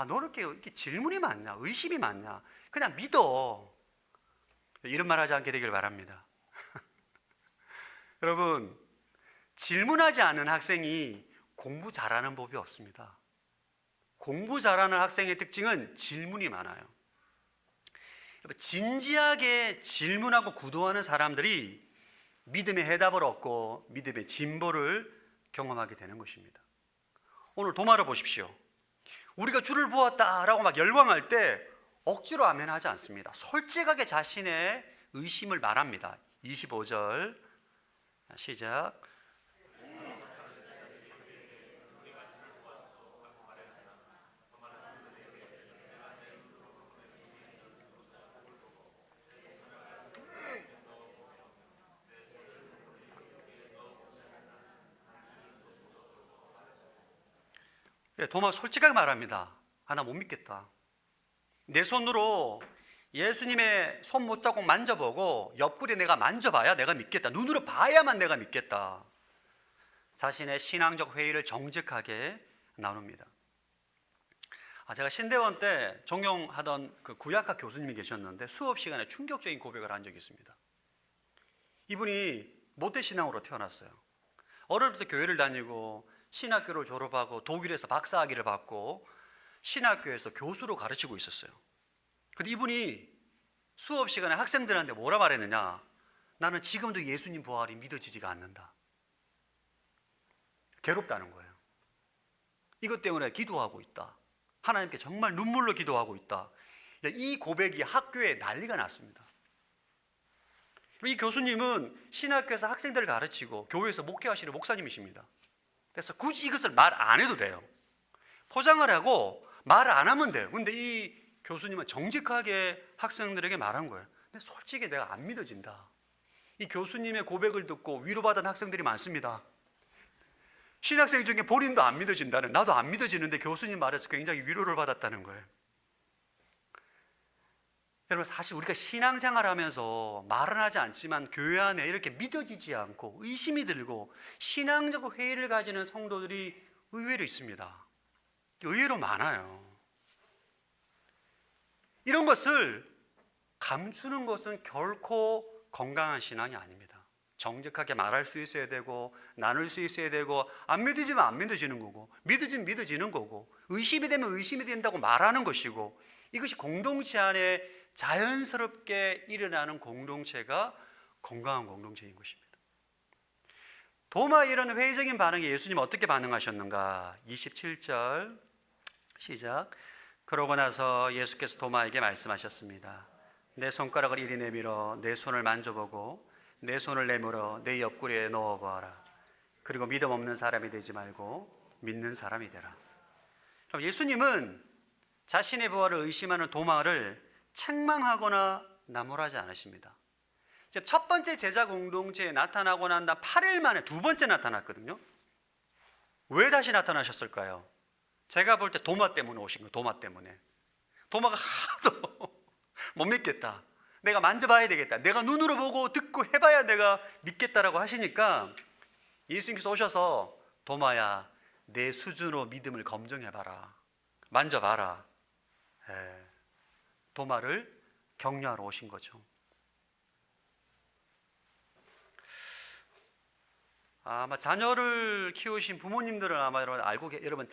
너 이렇게 질문이 많냐? 의심이 많냐? 그냥 믿어. 이런 말 하지 않게 되길 바랍니다. 여러분, 질문하지 않은 학생이 공부 잘하는 법이 없습니다. 공부 잘하는 학생의 특징은 질문이 많아요. 진지하게 질문하고 구도하는 사람들이 믿음의 해답을 얻고 믿음의 진보를 경험하게 되는 것입니다. 오늘 도마를 보십시오. 우리가 주를 보았다라고 막 열광할 때 억지로 아멘하지 않습니다. 솔직하게 자신의 의심을 말합니다. 25절 시작. 도마 솔직하게 말합니다. 나 못 믿겠다. 내 손으로 예수님의 손 못자국 만져보고 옆구리 내가 만져봐야 내가 믿겠다. 눈으로 봐야만 내가 믿겠다. 자신의 신앙적 회의를 정직하게 나눕니다. 제가 신대원 때 존경하던 그 구약학 교수님이 계셨는데 수업 시간에 충격적인 고백을 한 적이 있습니다. 이분이 모태신앙으로 태어났어요. 어릴 때부터 교회를 다니고 신학교를 졸업하고 독일에서 박사학위를 받고 신학교에서 교수로 가르치고 있었어요. 근데 이분이 수업 시간에 학생들한테 뭐라 말했느냐? 나는 지금도 예수님 부활이 믿어지지가 않는다. 괴롭다는 거예요. 이것 때문에 기도하고 있다. 하나님께 정말 눈물로 기도하고 있다. 이 고백이 학교에 난리가 났습니다. 이 교수님은 신학교에서 학생들을 가르치고 교회에서 목회하시는 목사님이십니다. 그래서 굳이 이것을 말 안 해도 돼요. 포장을 하고 말을 안 하면 돼요. 근데 이 교수님은 정직하게 학생들에게 말한 거예요. 근데 솔직히 내가 안 믿어진다. 이 교수님의 고백을 듣고 위로받은 학생들이 많습니다. 신학생 중에 본인도 안 믿어진다는, 나도 안 믿어지는데 교수님 말에서 굉장히 위로를 받았다는 거예요. 여러분, 사실 우리가 신앙생활 하면서 말은 하지 않지만 교회 안에 이렇게 믿어지지 않고 의심이 들고 신앙적 회의를 가지는 성도들이 의외로 있습니다. 의외로 많아요. 이런 것을 감추는 것은 결코 건강한 신앙이 아닙니다. 정직하게 말할 수 있어야 되고 나눌 수 있어야 되고 안 믿어지면 안 믿어지는 거고 믿어지면 믿어지는 거고 의심이 되면 의심이 된다고 말하는 것이고 이것이 공동체 안에 자연스럽게 일어나는 공동체가 건강한 공동체인 것입니다. 도마의 이런 회의적인 반응에 예수님 어떻게 반응하셨는가? 27절 시작. 그러고 나서 예수께서 도마에게 말씀하셨습니다. 내 손가락을 이리 내밀어 내 손을 만져보고 내 손을 내밀어 내 옆구리에 넣어보아라. 그리고 믿음 없는 사람이 되지 말고 믿는 사람이 되라. 그럼 예수님은 자신의 부활을 의심하는 도마를 책망하거나 나무라지 않으십니다. 첫 번째 제자 공동체에 나타나고 난 다음 8일 만에 두 번째 나타났거든요. 왜 다시 나타나셨을까요? 제가 볼 때 도마 때문에 오신 거예요. 도마 때문에. 도마가 하도 못 믿겠다. 내가 만져봐야 되겠다. 내가 눈으로 보고 듣고 해봐야 내가 믿겠다라고 하시니까 예수님께서 오셔서 도마야, 내 수준으로 믿음을 검증해봐라. 만져봐라. 도마를 격려하러 오신 거죠. 아마 자녀를 키우신 부모님들은 아마 여러분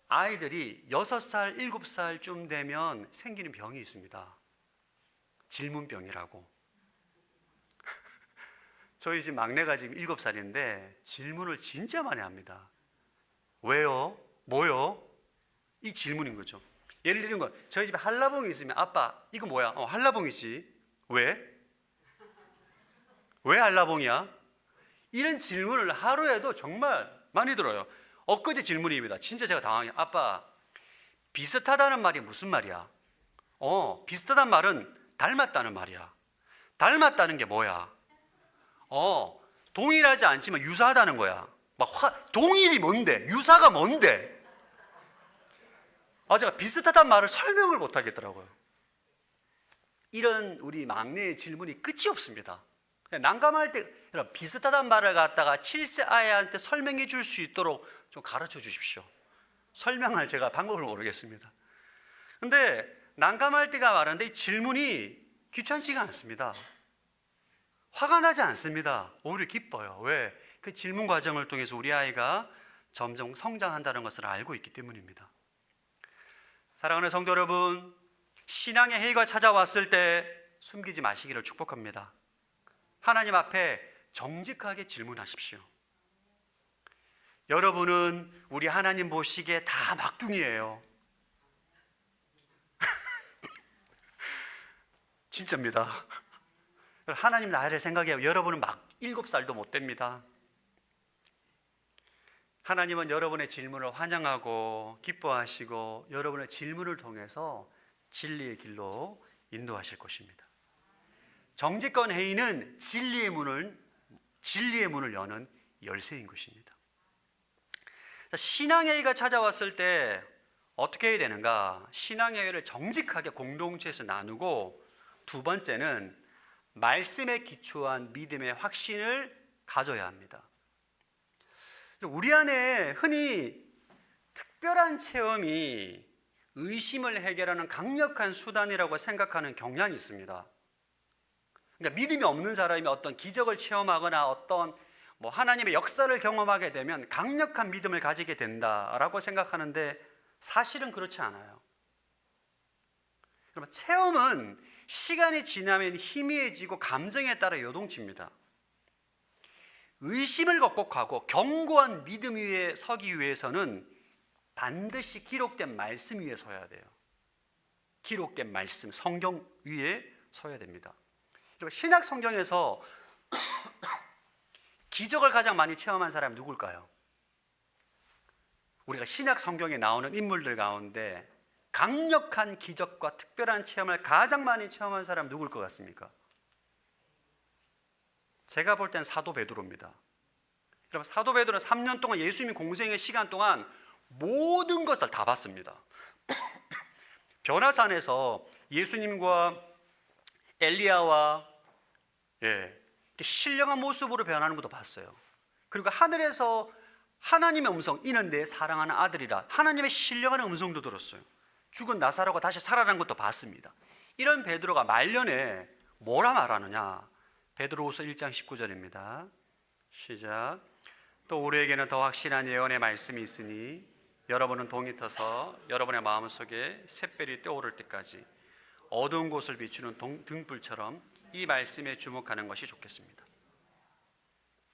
아이들이 6살, 7살쯤 되면 생기는 병이 있습니다. 질문병이라고. 저희 집 막내가 지금 7살인데 질문을 진짜 많이 합니다. 왜요? 뭐요? 이 질문인 거죠. 예를 들면 저희 집에 한라봉이 있으면 아빠 이거 뭐야? 한라봉이지. 왜? 왜 알라봉이야? 이런 질문을 하루에도 정말 많이 들어요. 엊그제 질문입니다. 진짜 제가 당황해요. 아빠, 비슷하다는 말이 무슨 말이야? 비슷하다는 말은 닮았다는 말이야. 닮았다는 게 뭐야? 동일하지 않지만 유사하다는 거야. 동일이 뭔데? 유사가 뭔데? 제가 비슷하다는 말을 설명을 못 하겠더라고요. 이런 우리 막내의 질문이 끝이 없습니다. 난감할 때 비슷하다는 말을 갖다가 7세 아이한테 설명해 줄 수 있도록 좀 가르쳐 주십시오. 설명할 제가 방법을 모르겠습니다. 근데 난감할 때가 많은데 이 질문이 귀찮지가 않습니다. 화가 나지 않습니다. 오히려 기뻐요. 왜? 그 질문 과정을 통해서 우리 아이가 점점 성장한다는 것을 알고 있기 때문입니다. 사랑하는 성도 여러분, 신앙의 해가 찾아왔을 때 숨기지 마시기를 축복합니다. 하나님 앞에 정직하게 질문하십시오. 여러분은 우리 하나님 보시기에 다 막둥이에요. 진짜입니다. 하나님 나이를 생각해요. 여러분은 막 7살도 못 됩니다. 하나님은 여러분의 질문을 환영하고 기뻐하시고 여러분의 질문을 통해서 진리의 길로 인도하실 것입니다. 정직한 회의는 진리의 문을 여는 열쇠인 것입니다. 신앙의 회의가 찾아왔을 때 어떻게 해야 되는가? 신앙의 회의를 정직하게 공동체에서 나누고, 두 번째는 말씀에 기초한 믿음의 확신을 가져야 합니다. 우리 안에 흔히 특별한 체험이 의심을 해결하는 강력한 수단이라고 생각하는 경향이 있습니다. 그러니까 믿음이 없는 사람이 어떤 기적을 체험하거나 어떤 하나님의 역사를 경험하게 되면 강력한 믿음을 가지게 된다라고 생각하는데 사실은 그렇지 않아요. 그러면 체험은 시간이 지나면 희미해지고 감정에 따라 요동칩니다. 의심을 극복하고 견고한 믿음 위에 서기 위해서는 반드시 기록된 말씀 위에 서야 돼요. 기록된 말씀, 성경 위에 서야 됩니다. 신약 성경에서 기적을 가장 많이 체험한 사람이 누굴까요? 우리가 신약 성경에 나오는 인물들 가운데 강력한 기적과 특별한 체험을 가장 많이 체험한 사람은 누굴 것 같습니까? 제가 볼 땐 사도 베드로입니다. 여러분, 사도 베드로는 3년 동안 예수님이 공생의 시간 동안 모든 것을 다 봤습니다. 변화산에서 예수님과 엘리야와 신령한 모습으로 변하는 것도 봤어요. 그리고 하늘에서 하나님의 음성, 이는 내 사랑하는 아들이라, 하나님의 신령한 음성도 들었어요. 죽은 나사로가 다시 살아난 것도 봤습니다. 이런 베드로가 말년에 뭐라 말하느냐? 베드로후서 1장 19절입니다. 시작. 또 우리에게는 더 확실한 예언의 말씀이 있으니 여러분은 동이 터서 여러분의 마음속에 샛별이 떠오를 때까지 어두운 곳을 비추는 등불처럼 이 말씀에 주목하는 것이 좋겠습니다.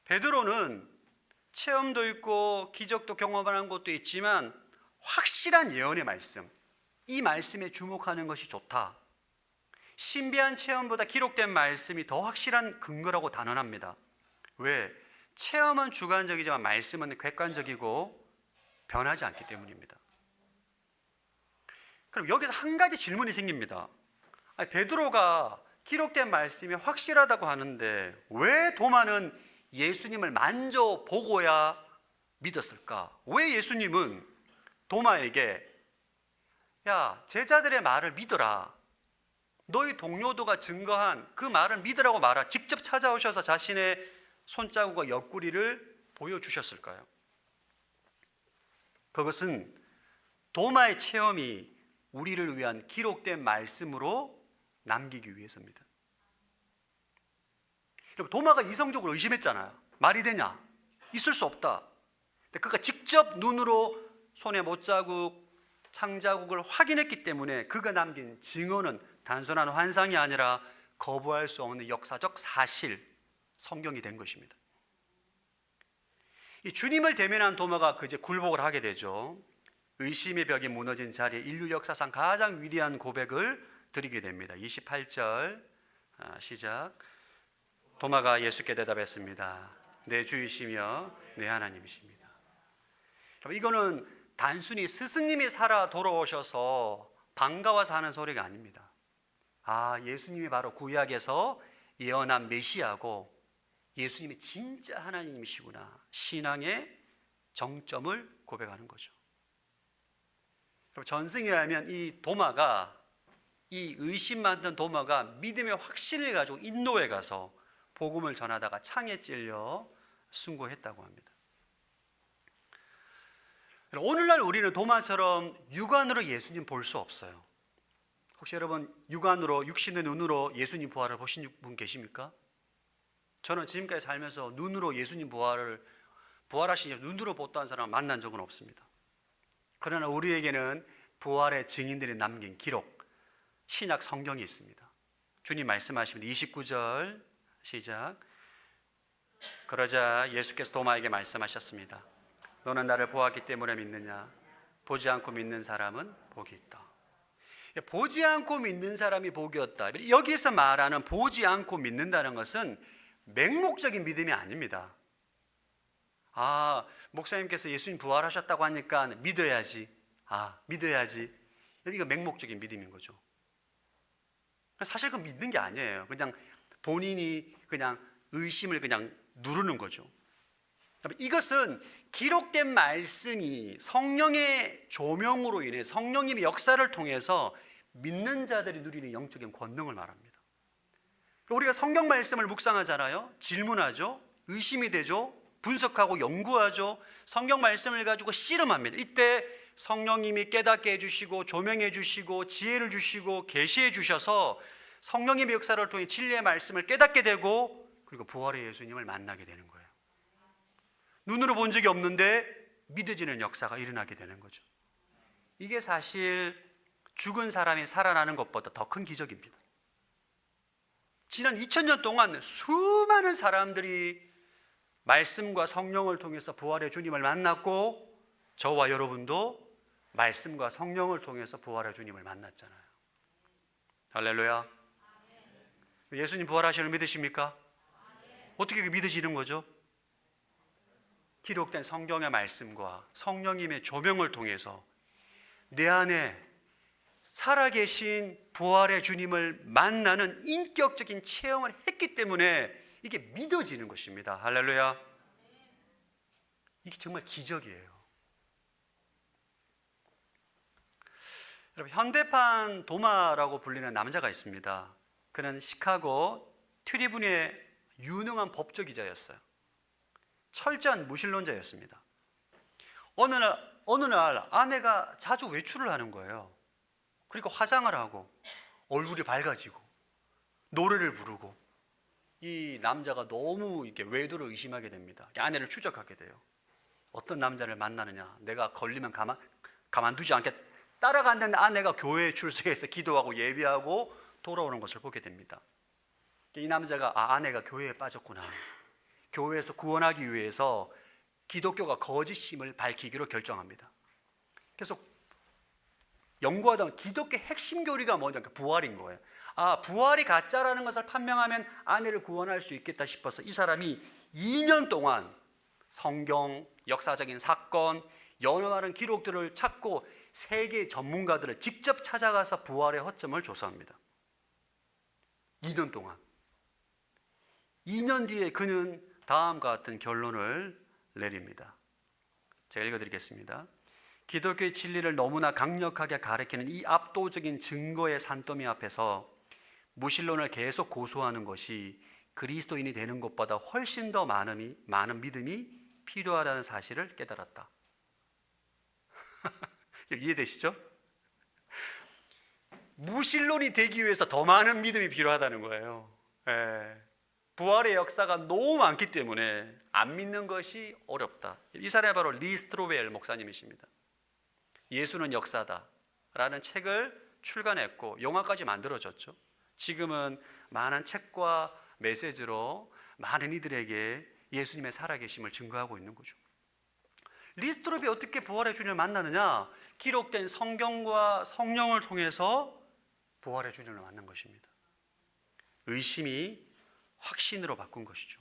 베드로는 체험도 있고 기적도 경험하는 것도 있지만 확실한 예언의 말씀, 이 말씀에 주목하는 것이 좋다. 신비한 체험보다 기록된 말씀이 더 확실한 근거라고 단언합니다. 왜? 체험은 주관적이지만 말씀은 객관적이고 변하지 않기 때문입니다. 그럼 여기서 한 가지 질문이 생깁니다. 베드로가 기록된 말씀이 확실하다고 하는데 왜 도마는 예수님을 만져보고야 믿었을까? 왜 예수님은 도마에게 야, 제자들의 말을 믿어라, 너희 동료도가 증거한 그 말을 믿으라고 말하, 직접 찾아오셔서 자신의 손자국과 옆구리를 보여주셨을까요? 그것은 도마의 체험이 우리를 위한 기록된 말씀으로 남기기 위해서입니다. 여러분, 도마가 이성적으로 의심했잖아요. 말이 되냐? 있을 수 없다. 근데 그가 직접 눈으로 손에 못자국, 창자국을 확인했기 때문에 그가 남긴 증언은 단순한 환상이 아니라 거부할 수 없는 역사적 사실, 성경이 된 것입니다. 이 주님을 대면한 도마가 그제 굴복을 하게 되죠. 의심의 벽이 무너진 자리에 인류 역사상 가장 위대한 고백을 드리게 됩니다. 28절 시작. 도마가 예수께 대답했습니다. 내 주이시며 내 하나님이십니다. 여러분, 이거는 단순히 스승님이 살아 돌아오셔서 반가워서 하는 소리가 아닙니다. 예수님이 바로 구약에서 예언한 메시아고 예수님이 진짜 하나님이시구나. 신앙의 정점을 고백하는 거죠. 전승에 하면 이 도마가, 이 의심 많던 도마가 믿음의 확신을 가지고 인도에 가서 복음을 전하다가 창에 찔려 순교했다고 합니다. 오늘날 우리는 도마처럼 육안으로 예수님 볼 수 없어요. 혹시 여러분 육안으로, 육신의 눈으로 예수님 부활을 보신 분 계십니까? 저는 지금까지 살면서 눈으로 예수님 부활하신 눈으로 보았다는 사람을 만난 적은 없습니다. 그러나 우리에게는 부활의 증인들이 남긴 기록, 신약 성경이 있습니다. 주님 말씀하십니다. 29절 시작. 그러자 예수께서 도마에게 말씀하셨습니다. 너는 나를 보았기 때문에 믿느냐? 보지 않고 믿는 사람은 복이 있다. 보지 않고 믿는 사람이 복이 없다. 여기서 말하는 보지 않고 믿는다는 것은 맹목적인 믿음이 아닙니다. 목사님께서 예수님 부활하셨다고 하니까 믿어야지. 믿어야지. 이거 맹목적인 믿음인 거죠. 사실 그건 믿는 게 아니에요. 그냥 본인이 그냥 의심을 그냥 누르는 거죠. 이것은 기록된 말씀이 성령의 조명으로 인해 성령님의 역사를 통해서 믿는 자들이 누리는 영적인 권능을 말합니다. 우리가 성경 말씀을 묵상하잖아요. 질문하죠. 의심이 되죠. 분석하고 연구하죠. 성경 말씀을 가지고 씨름합니다. 이때 성령님이 깨닫게 해주시고 조명해 주시고 지혜를 주시고 계시해 주셔서 성령님의 역사를 통해 진리의 말씀을 깨닫게 되고 그리고 부활의 예수님을 만나게 되는 거예요. 눈으로 본 적이 없는데 믿어지는 역사가 일어나게 되는 거죠. 이게 사실 죽은 사람이 살아나는 것보다 더 큰 기적입니다. 지난 2000년 동안 수많은 사람들이 말씀과 성령을 통해서 부활의 주님을 만났고 저와 여러분도 말씀과 성령을 통해서 부활의 주님을 만났잖아요. 할렐루야. 예수님 부활하시는 걸 믿으십니까? 어떻게 믿어지는 거죠? 기록된 성경의 말씀과 성령님의 조명을 통해서 내 안에 살아계신 부활의 주님을 만나는 인격적인 체험을 했기 때문에 이게 믿어지는 것입니다. 할렐루야. 이게 정말 기적이에요. 여러분, 현대판 도마라고 불리는 남자가 있습니다. 그는 시카고 트리뷴의 유능한 법조기자였어요. 철저한 무신론자였습니다. 어느 날 아내가 자주 외출을 하는 거예요. 그리고 화장을 하고 얼굴이 밝아지고 노래를 부르고 이 남자가 너무 이렇게 외도를 의심하게 됩니다. 아내를 추적하게 돼요. 어떤 남자를 만나느냐? 내가 걸리면 가만두지 않겠다. 따라갔는데 아내가 교회에 출석해서 기도하고 예배하고 돌아오는 것을 보게 됩니다. 이 남자가 아내가 교회에 빠졌구나. 교회에서 구원하기 위해서 기독교가 거짓임을 밝히기로 결정합니다. 그래서 연구하다 보면 기독교 핵심 교리가 뭐냐? 부활인 거예요. 부활이 가짜라는 것을 판명하면 아내를 구원할 수 있겠다 싶어서 이 사람이 2년 동안 성경, 역사적인 사건, 여러 많은 기록들을 찾고 세계 전문가들을 직접 찾아가서 부활의 허점을 조사합니다. 2년 동안. 2년 뒤에 그는 다음과 같은 결론을 내립니다. 제가 읽어드리겠습니다. 기독교의 진리를 너무나 강력하게 가리키는 이 압도적인 증거의 산더미 앞에서 무신론을 계속 고수하는 것이 그리스도인이 되는 것보다 훨씬 더 많은 믿음이 필요하다는 사실을 깨달았다. 이해되시죠? 무신론이 되기 위해서 더 많은 믿음이 필요하다는 거예요. 부활의 역사가 너무 많기 때문에 안 믿는 것이 어렵다. 이 사람이 바로 리 스트로웰 목사님이십니다. 예수는 역사다 라는 책을 출간했고 영화까지 만들어졌죠. 지금은 많은 책과 메시지로 많은 이들에게 예수님의 살아계심을 증거하고 있는 거죠. 리 스트로벨이 어떻게 부활의 주님을 만나느냐? 기록된 성경과 성령을 통해서 부활의 주님을 만난 것입니다. 의심이 확신으로 바꾼 것이죠.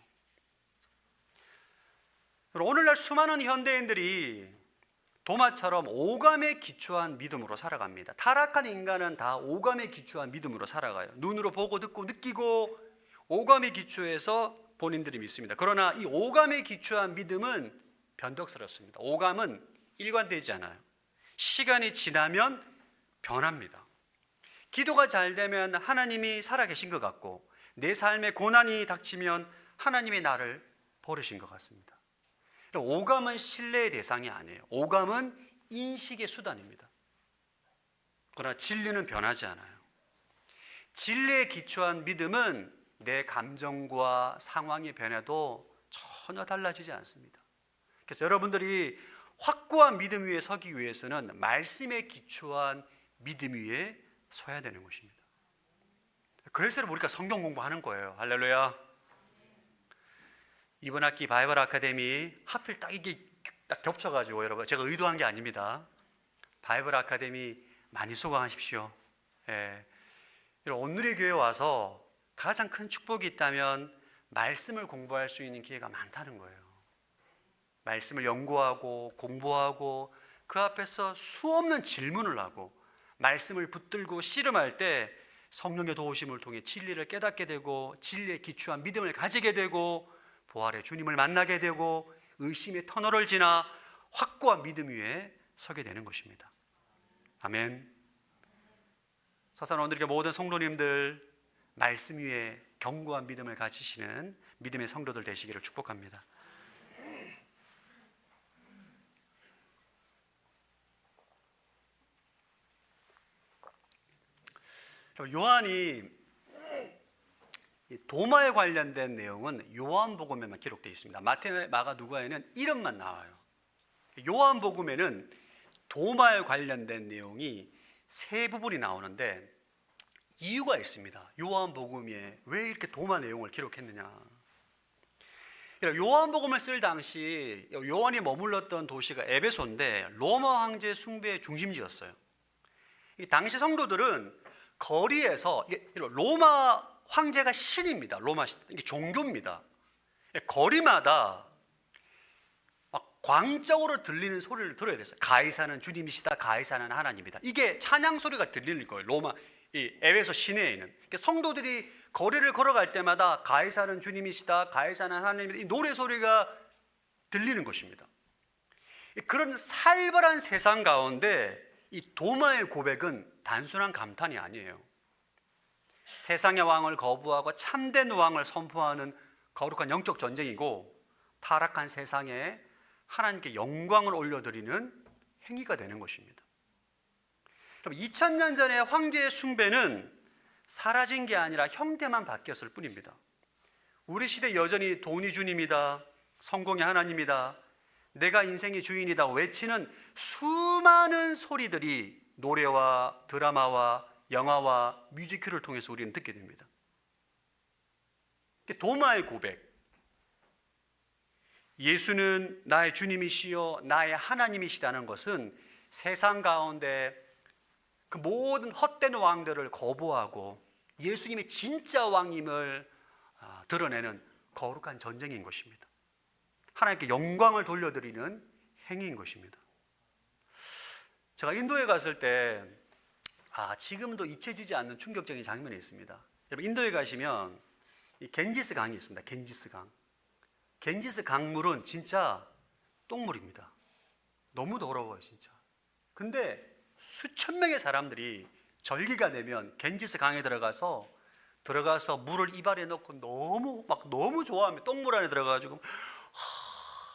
오늘날 수많은 현대인들이 도마처럼 오감에 기초한 믿음으로 살아갑니다. 타락한 인간은 다 오감에 기초한 믿음으로 살아가요. 눈으로 보고 듣고 느끼고 오감에 기초해서 본인들이 믿습니다. 그러나 이 오감에 기초한 믿음은 변덕스럽습니다. 오감은 일관되지 않아요. 시간이 지나면 변합니다. 기도가 잘 되면 하나님이 살아계신 것 같고, 내 삶에 고난이 닥치면 하나님이 나를 버리신 것 같습니다. 오감은 신뢰의 대상이 아니에요. 오감은 인식의 수단입니다. 그러나 진리는 변하지 않아요. 진리에 기초한 믿음은 내 감정과 상황이 변해도 전혀 달라지지 않습니다. 그래서 여러분들이 확고한 믿음 위에 서기 위해서는 말씀에 기초한 믿음 위에 서야 되는 것입니다. 그래서 우리가 성경 공부하는 거예요. 할렐루야. 이번 학기 바이블 아카데미 하필 딱 이게 딱 겹쳐가지고 여러분, 제가 의도한 게 아닙니다. 바이블 아카데미 많이 수강하십시오. 예. 오늘의 교회 와서 가장 큰 축복이 있다면 말씀을 공부할 수 있는 기회가 많다는 거예요. 말씀을 연구하고 공부하고 그 앞에서 수없는 질문을 하고 말씀을 붙들고 씨름할 때 성령의 도우심을 통해 진리를 깨닫게 되고 진리에 기초한 믿음을 가지게 되고 부활의 주님을 만나게 되고 의심의 터널을 지나 확고한 믿음 위에 서게 되는 것입니다. 아멘. 서산 오늘의 모든 성도님들 말씀 위에 견고한 믿음을 가지시는 믿음의 성도들 되시기를 축복합니다. 요한이 도마에 관련된 내용은 요한복음에만 기록되어 있습니다. 마태, 마가, 누가에는 이름만 나와요. 요한복음에는 도마에 관련된 내용이 세 부분이 나오는데 이유가 있습니다. 요한복음에 왜 이렇게 도마 내용을 기록했느냐. 요한복음을 쓸 당시 요한이 머물렀던 도시가 에베소인데 로마 황제 숭배의 중심지였어요. 당시 성도들은 거리에서 로마 황제가 신입니다. 로마 이게 종교입니다. 거리마다 막 광적으로 들리는 소리를 들어야 됐어요. 가이사는 주님이시다. 가이사는 하나님이다. 이게 찬양 소리가 들리는 거예요. 로마 이 에베소 시내에는 성도들이 거리를 걸어갈 때마다 가이사는 주님이시다. 가이사는 하나님이다. 이 노래 소리가 들리는 것입니다. 그런 살벌한 세상 가운데 이 도마의 고백은 단순한 감탄이 아니에요. 세상의 왕을 거부하고 참된 왕을 선포하는 거룩한 영적 전쟁이고 타락한 세상에 하나님께 영광을 올려드리는 행위가 되는 것입니다. 2000년 전에 황제의 숭배는 사라진 게 아니라 형태만 바뀌었을 뿐입니다. 우리 시대 여전히 돈이 주님이다, 성공이 하나님이다, 내가 인생의 주인이다 외치는 수많은 소리들이 노래와 드라마와 영화와 뮤지컬을 통해서 우리는 듣게 됩니다. 도마의 고백, 예수는 나의 주님이시요 나의 하나님이시다는 것은 세상 가운데 그 모든 헛된 왕들을 거부하고 예수님의 진짜 왕임을 드러내는 거룩한 전쟁인 것입니다. 하나님께 영광을 돌려드리는 행위인 것입니다. 제가 인도에 갔을 때 지금도 잊혀지지 않는 충격적인 장면이 있습니다. 여러분 인도에 가시면 이 겐지스 강이 있습니다. 겐지스 강. 겐지스 강물은 진짜 똥물입니다. 너무 더러워요, 진짜. 근데 수천 명의 사람들이 절기가 되면 겐지스 강에 들어가서 물을 입안에 넣고 너무 좋아하면 똥물 안에 들어가가지고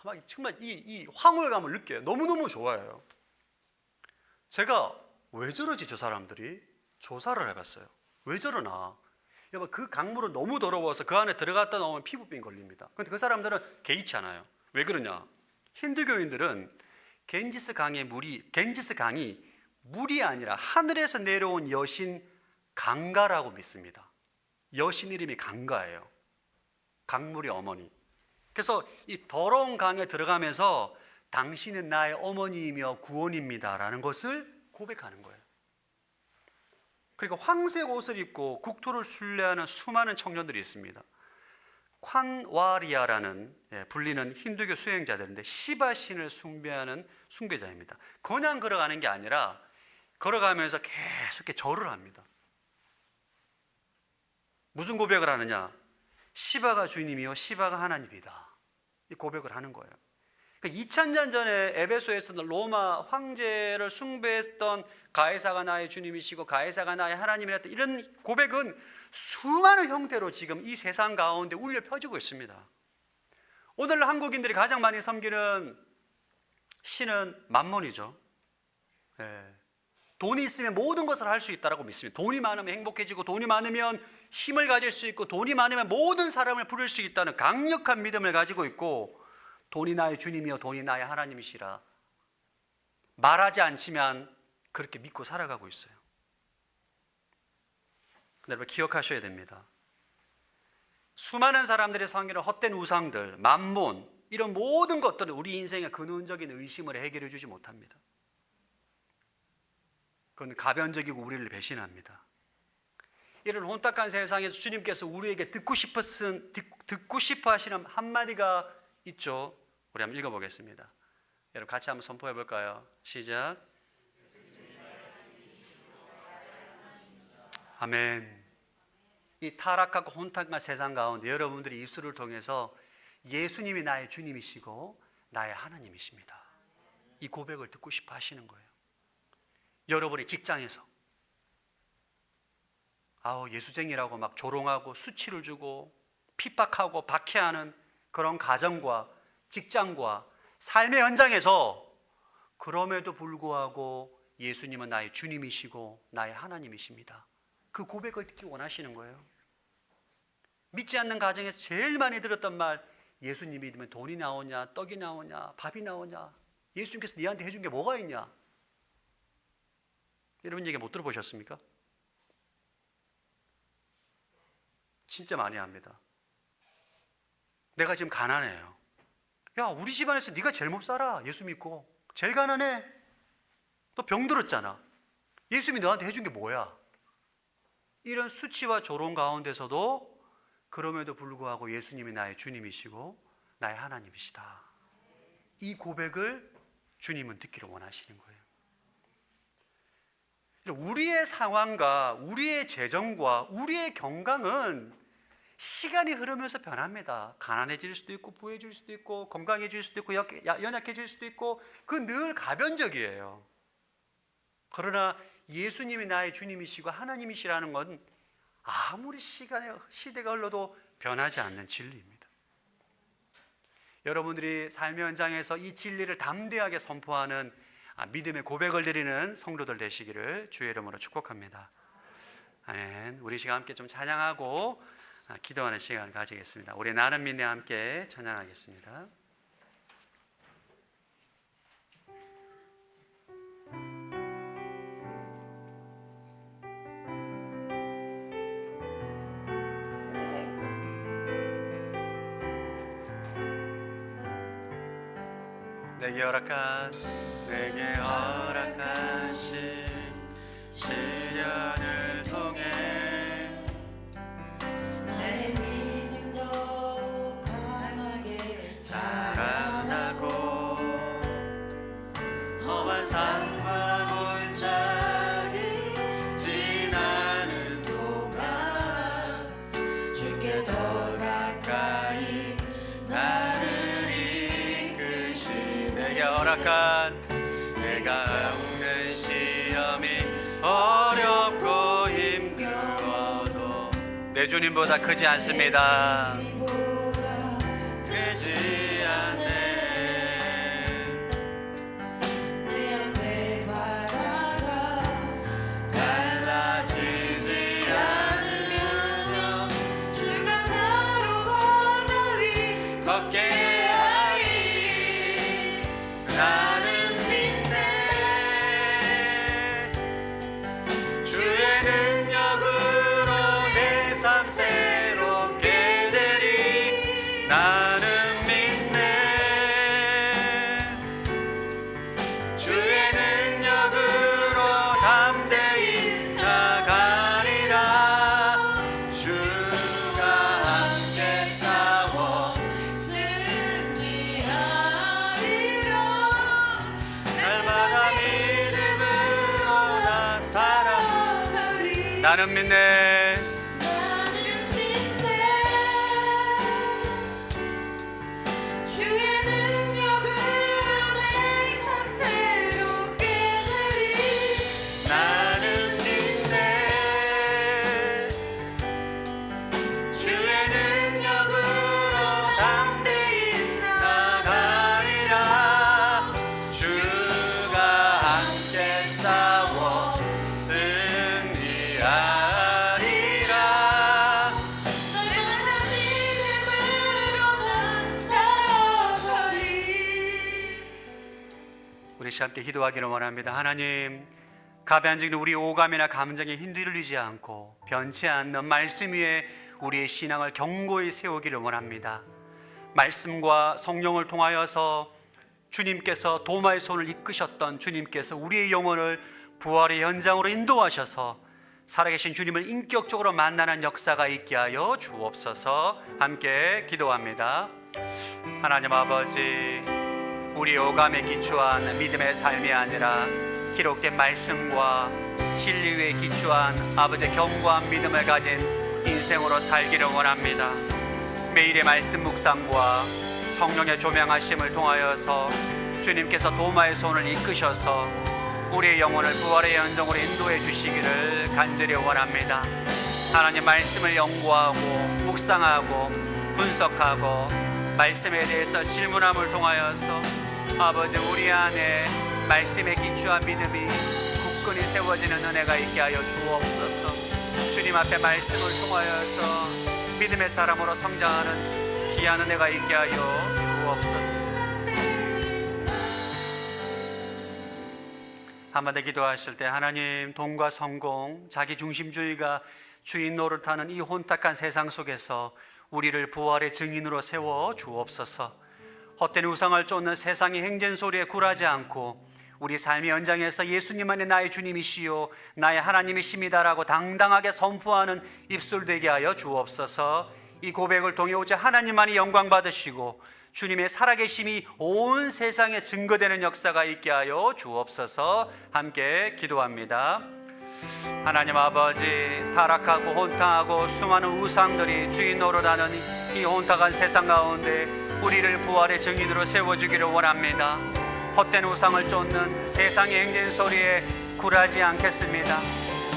막 정말 이 황홀감을 느껴요. 너무너무 좋아해요. 제가 왜 저러지 저 사람들이? 조사를 해봤어요. 왜 저러나? 여러분 그 강물은 너무 더러워서 그 안에 들어갔다 나오면 피부병 걸립니다. 그런데 그 사람들은 개의치 않아요. 왜 그러냐? 힌두교인들은 겐지스 강이 물이 아니라 하늘에서 내려온 여신 강가라고 믿습니다. 여신 이름이 강가예요. 강물의 어머니. 그래서 이 더러운 강에 들어가면서 당신은 나의 어머니이며 구원입니다라는 것을 고백하는 거예요. 그리고 황색 옷을 입고 국토를 순례하는 수많은 청년들이 있습니다. 콴와리아라는 불리는 힌두교 수행자들인데 시바 신을 숭배하는 숭배자입니다. 그냥 걸어가는 게 아니라 걸어가면서 계속 이렇게 절을 합니다. 무슨 고백을 하느냐? 시바가 주님이요 시바가 하나님이다. 이 고백을 하는 거예요. 2000년 전에 에베소에서는 로마 황제를 숭배했던 가이사가 나의 주님이시고 가이사가 나의 하나님이었던 이런 고백은 수많은 형태로 지금 이 세상 가운데 울려 퍼지고 있습니다. 오늘날 한국인들이 가장 많이 섬기는 신은 만몬이죠. 돈이 있으면 모든 것을 할 수 있다고 믿습니다. 돈이 많으면 행복해지고 돈이 많으면 힘을 가질 수 있고 돈이 많으면 모든 사람을 부를 수 있다는 강력한 믿음을 가지고 있고, 돈이 나의 주님이요 돈이 나의 하나님이시라 말하지 않지만 그렇게 믿고 살아가고 있어요. 여러분 기억하셔야 됩니다. 수많은 사람들이 섬기는 헛된 우상들, 만몬, 이런 모든 것들은 우리 인생의 근원적인 의심을 해결해 주지 못합니다. 그건 가변적이고 우리를 배신합니다. 이런 혼탁한 세상에서 주님께서 우리에게 듣고 싶어 하시는 한마디가 있죠. 우리 한번 읽어보겠습니다. 여러분 같이 한번 선포해 볼까요? 시작. 아멘. 이 타락하고 혼탁한 세상 가운데 여러분들이 입술을 통해서 예수님이 나의 주님이시고 나의 하나님이십니다, 이 고백을 듣고 싶어 하시는 거예요. 여러분의 직장에서 예수쟁이라고 막 조롱하고 수치를 주고 핍박하고 박해하는 그런 가정과 직장과 삶의 현장에서 그럼에도 불구하고 예수님은 나의 주님이시고 나의 하나님이십니다, 그 고백을 듣기 원하시는 거예요. 믿지 않는 가정에서 제일 많이 들었던 말, 예수님 믿으면 돈이 나오냐, 떡이 나오냐, 밥이 나오냐, 예수님께서 네한테 해준 게 뭐가 있냐. 이런 얘기 못 들어보셨습니까? 진짜 많이 합니다. 내가 지금 가난해요. 야, 우리 집안에서 네가 제일 못 살아. 예수 믿고 제일 가난해. 너 병들었잖아. 예수님이 너한테 해준 게 뭐야? 이런 수치와 조롱 가운데서도 그럼에도 불구하고 예수님이 나의 주님이시고 나의 하나님이시다, 이 고백을 주님은 듣기를 원하시는 거예요. 우리의 상황과 우리의 재정과 우리의 건강은 시간이 흐르면서 변합니다. 가난해질 수도 있고 부해질 수도 있고 건강해질 수도 있고 연약해질 수도 있고, 그 늘 가변적이에요. 그러나 예수님이 나의 주님이시고 하나님이시라는 건 아무리 시대가 흘러도 변하지 않는 진리입니다. 여러분들이 삶의 현장에서 이 진리를 담대하게 선포하는 믿음의 고백을 드리는 성도들 되시기를 주의 이름으로 축복합니다. 아멘. 우리 시간 함께 좀 찬양하고 기도하는 시간을 가지겠습니다. 우리 나는 믿네 함께 찬양하겠습니다. 내게 허락하신 시련을 통해 나의 믿음도 강하게 자라나고 험한 산과 골짜기 지나는 동안 주께 더 가까이 나를 이끄시. 내가 겪는 시험이 어렵고 힘겨워도 내 주님보다 크지 않습니다. 크지 않네. 내 앞에 바다가 갈라지지 않으면 주가 나로 바다 위 걷게 나는 믿네. 주의 능력으로 내 삶 새롭게 되리. 나는 믿네. 주의 능력으로 담대히 나가 나는 믿네. 나는 믿네. 주의 능력으로 내 삶 새롭게 되리. 나는 믿네. 주의 능력으로 담대히 나가리라. 주가 함께 싸워 승리하리라. 너희는 믿음으로 난 살아가리. 우리 함께 기도하기를 원합니다. 하나님, 가변적인 우리 오감이나 감정에 흔들리지 않고 변치 않는 말씀 위에 우리의 신앙을 견고히 세우기를 원합니다. 말씀과 성령을 통하여서 주님께서 도마의 손을 이끄셨던 주님께서 우리의 영혼을 부활의 현장으로 인도하셔서 살아계신 주님을 인격적으로 만나는 역사가 있게 하여 주옵소서. 함께 기도합니다. 하나님 아버지, 우리 오감에 기초한 믿음의 삶이 아니라 기록된 말씀과 진리 위에 기초한 아버지의 견고한 믿음을 가진 인생으로 살기를 원합니다. 매일의 말씀 묵상과 성령의 조명하심을 통하여서 주님께서 도마의 손을 이끄셔서 우리의 영혼을 부활의 연정으로 인도해 주시기를 간절히 원합니다. 하나님, 말씀을 연구하고 묵상하고 분석하고 말씀에 대해서 질문함을 통하여서 아버지, 우리 안에 말씀에 기초한 믿음이 굳건히 세워지는 은혜가 있게 하여 주옵소서. 주님 앞에 말씀을 통하여서 믿음의 사람으로 성장하는 귀한 은혜가 있게 하여 주옵소서. 한마디 기도하실 때, 하나님, 돈과 성공, 자기 중심주의가 주인 노릇하는 이 혼탁한 세상 속에서 우리를 부활의 증인으로 세워 주옵소서. 헛된 우상을 쫓는 세상의 행진소리에 굴하지 않고 우리 삶의 현장에서 예수님만이 나의 주님이시요 나의 하나님이십니다라고 당당하게 선포하는 입술 되게 하여 주옵소서. 이 고백을 통해 오직 하나님만이 영광 받으시고 주님의 살아계심이 온 세상에 증거되는 역사가 있게 하여 주옵소서. 함께 기도합니다. 하나님 아버지, 타락하고 혼탕하고 수많은 우상들이 주인 노릇하는 이 혼탁한 세상 가운데 우리를 부활의 증인으로 세워주기를 원합니다. 헛된 우상을 쫓는 세상의 행진 소리에 굴하지 않겠습니다.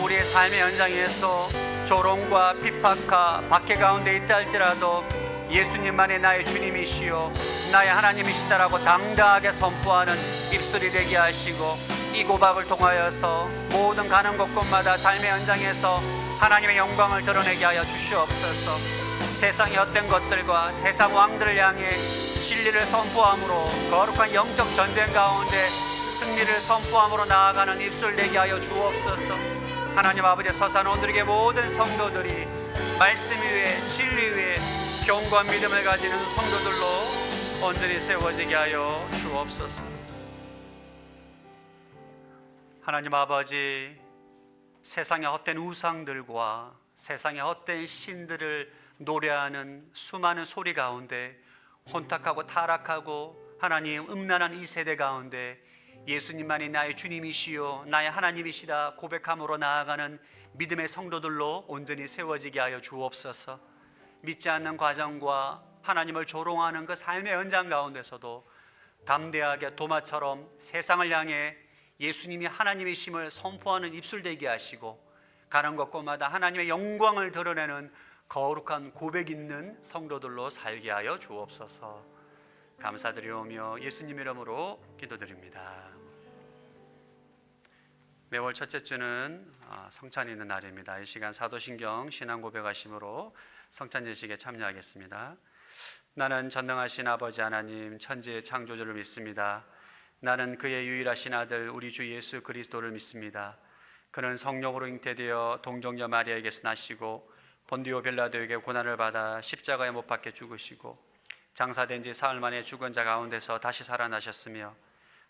우리의 삶의 현장에서 조롱과 핍박과 박해 가운데 있다 할지라도 예수님만이 나의 주님이시요 나의 하나님이시다라고 당당하게 선포하는 입술이 되게 하시고, 이 고백을 통하여서 모든 가는 곳곳마다 삶의 현장에서 하나님의 영광을 드러내게 하여 주시옵소서. 세상의 헛된 것들과 세상 왕들을 향해 진리를 선포함으로 거룩한 영적 전쟁 가운데 승리를 선포함으로 나아가는 입술 되게 하여 주옵소서. 하나님 아버지, 서산원들에게 모든 성도들이 말씀 위에 진리 위에 견고한 믿음을 가지는 성도들로 온전히 세워지게 하여 주옵소서. 하나님 아버지, 세상의 헛된 우상들과 세상의 헛된 신들을 노래하는 수많은 소리 가운데 혼탁하고 타락하고 하나님 음란한 이 세대 가운데 예수님만이 나의 주님이시요 나의 하나님이시다 고백함으로 나아가는 믿음의 성도들로 온전히 세워지게 하여 주옵소서. 믿지 않는 과정과 하나님을 조롱하는 그 삶의 현장 가운데서도 담대하게 도마처럼 세상을 향해 예수님이 하나님이심을 선포하는 입술 되게 하시고, 가는 곳곳마다 하나님의 영광을 드러내는 거룩한 고백 있는 성도들로 살게 하여 주옵소서. 감사드리오며 예수님 이름으로 기도드립니다. 매월 첫째 주는 성찬이 있는 날입니다. 이 시간 사도신경 신앙 고백하심으로 성찬 예식에 참여하겠습니다. 나는 전능하신 아버지 하나님 천지의 창조주를 믿습니다. 나는 그의 유일하신 아들 우리 주 예수 그리스도를 믿습니다. 그는 성령으로 잉태되어 동정녀 마리아에게서 나시고 본디오 빌라도에게 고난을 받아 십자가에 못 박혀 죽으시고 장사된 지 사흘 만에 죽은 자 가운데서 다시 살아나셨으며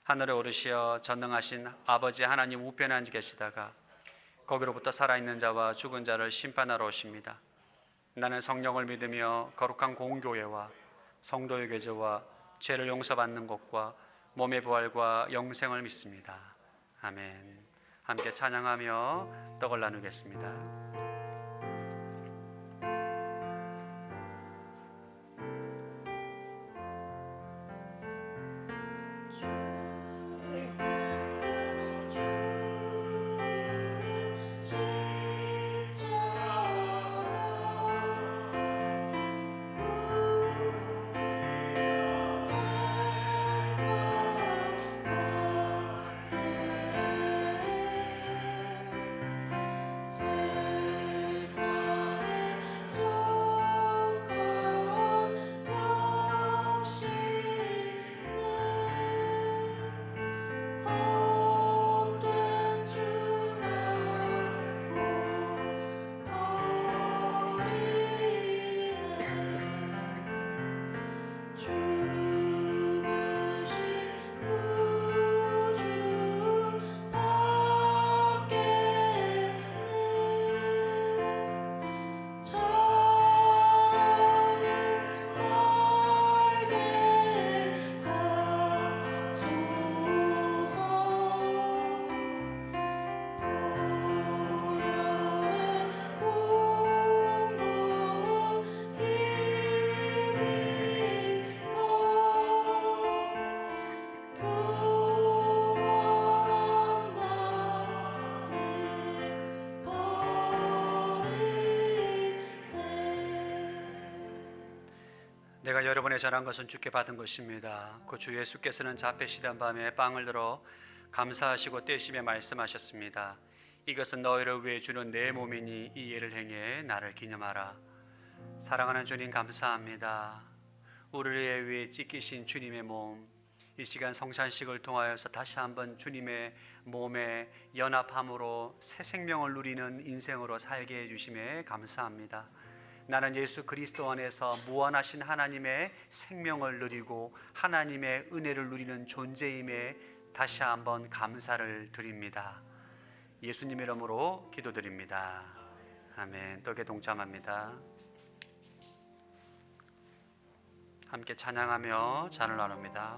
하늘에 오르시어 전능하신 아버지 하나님 우편에 앉아 계시다가 거기로부터 살아있는 자와 죽은 자를 심판하러 오십니다. 나는 성령을 믿으며 거룩한 공교회와 성도의 교제와 죄를 용서받는 것과 몸의 부활과 영생을 믿습니다. 아멘. 함께 찬양하며 떡을 나누겠습니다. 내가 여러분의 전한 것은 주께 받은 것입니다. 그 주 예수께서는 잡히시던 밤에 빵을 들어 감사하시고 떼시며 말씀하셨습니다. 이것은 너희를 위해 주는 내 몸이니 이 일을 행해 나를 기념하라. 사랑하는 주님, 감사합니다. 우리를 위해 찢기신 주님의 몸, 이 시간 성찬식을 통하여서 다시 한번 주님의 몸에 연합함으로 새 생명을 누리는 인생으로 살게 해주심에 감사합니다. 나는 예수 그리스도 안에서 무한하신 하나님의 생명을 누리고 하나님의 은혜를 누리는 존재임에 다시 한번 감사를 드립니다. 예수님 이름으로 기도드립니다. 아멘. 떡에 동참합니다. 함께 찬양하며 잔을 나눕니다.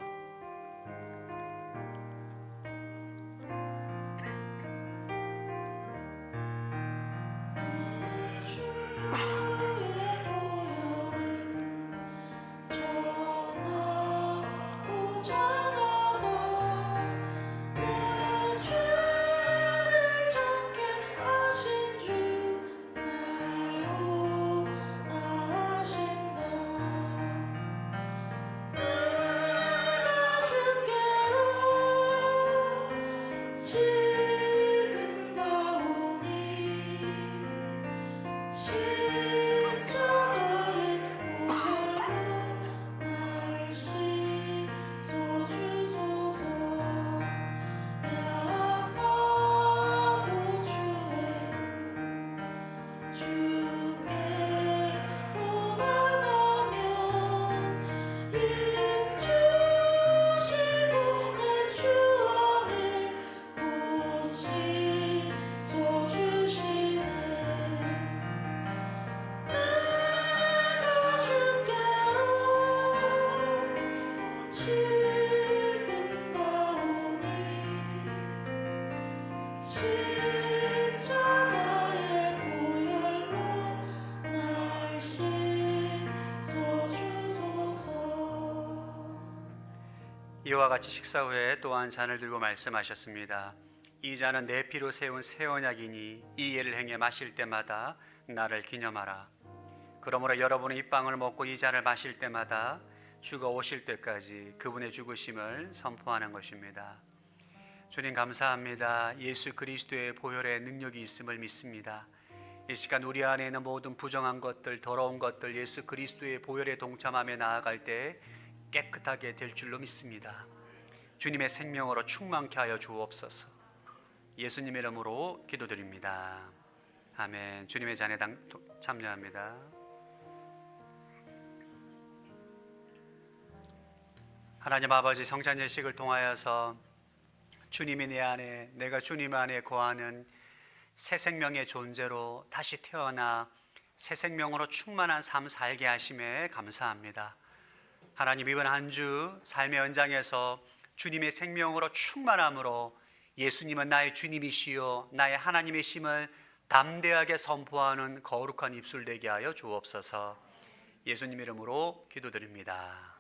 이와 같이 식사 후에 또한 잔을 들고 말씀하셨습니다. 이 잔은 내 피로 세운 새 언약이니 이 예를 행해 마실 때마다 나를 기념하라. 그러므로 여러분은 이 빵을 먹고 이 잔을 마실 때마다 주가 오실 때까지 그분의 죽으심을 선포하는 것입니다. 주님, 감사합니다. 예수 그리스도의 보혈의 능력이 있음을 믿습니다. 이 시간 우리 안에 있는 모든 부정한 것들, 더러운 것들 예수 그리스도의 보혈에 동참하며 나아갈 때 깨끗하게 될 줄로 믿습니다. 주님의 생명으로 충만케 하여 주옵소서. 예수님 이름으로 기도드립니다. 아멘. 주님의 잔에 참여합니다. 하나님 아버지, 성찬 예식을 통하여서 주님이 내 안에, 내가 주님 안에 거하는 새 생명의 존재로 다시 태어나 새 생명으로 충만한 삶 살게 하심에 감사합니다. 하나님, 이번 한 주 삶의 연장에서 주님의 생명으로 충만함으로 예수님은 나의 주님이시요 나의 하나님이심을 담대하게 선포하는 거룩한 입술 되게 하여 주옵소서. 예수님 이름으로 기도드립니다.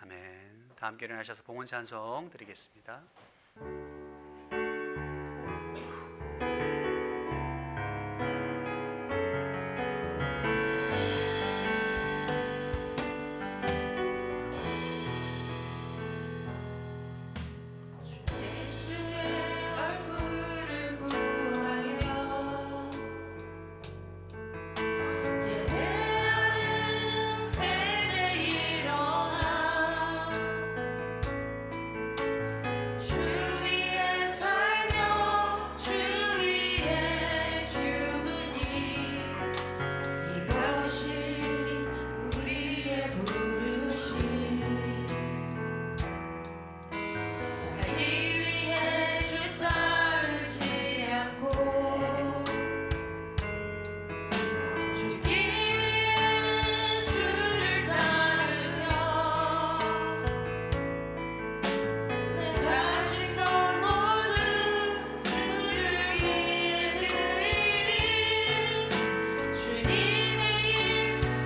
아멘. 다 함께 일어나셔서 봉헌 찬송 드리겠습니다. 예수의 얼굴을 구하여 예배하는 세대 일어나 주 위에 살며 주 위에 죽으니 이것이 우리의 부르심. 살기 위해 주 따르지 않고 죽기 위해 주를 따르며 내 가진 것 모두 주를 위해 드리리. 주님의 일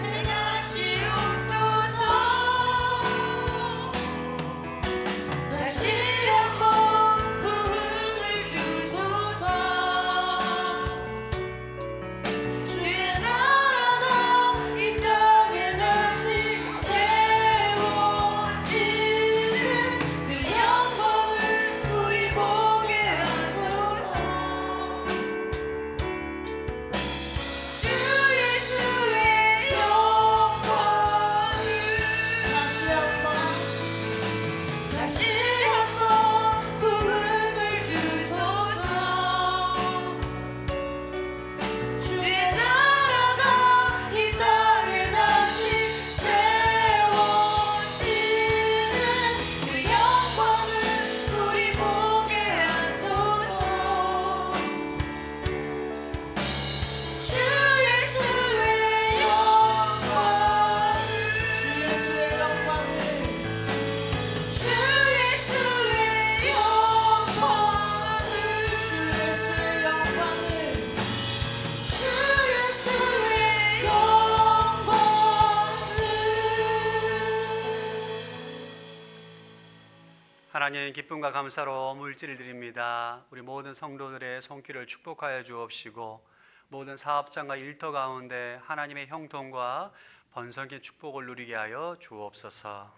행하시옵소서. 다시 한번 부흥을 주소서. 주의 나라가 이 땅에 다시 세워지는 그 영광을 우리 보게 하소서. 주 예수의 영광을 다시 한번 부흥을 주소서. 주의 나라가 이 땅에 다시 세워지는 그 영광을 우리 보게 하소서. 주 예수의 영광을 주 예수의 영광을 주 예수의 영광을 주 예수의 영광을 주 예수의 영광을. 하나님 기쁨과 감사로 물질을 드립니다. 우리 모든 성도들의 손길을 축복하여 주옵시고 모든 사업장과 일터 가운데 하나님의 형통과 번성의 축복을 누리게 하여 주옵소서.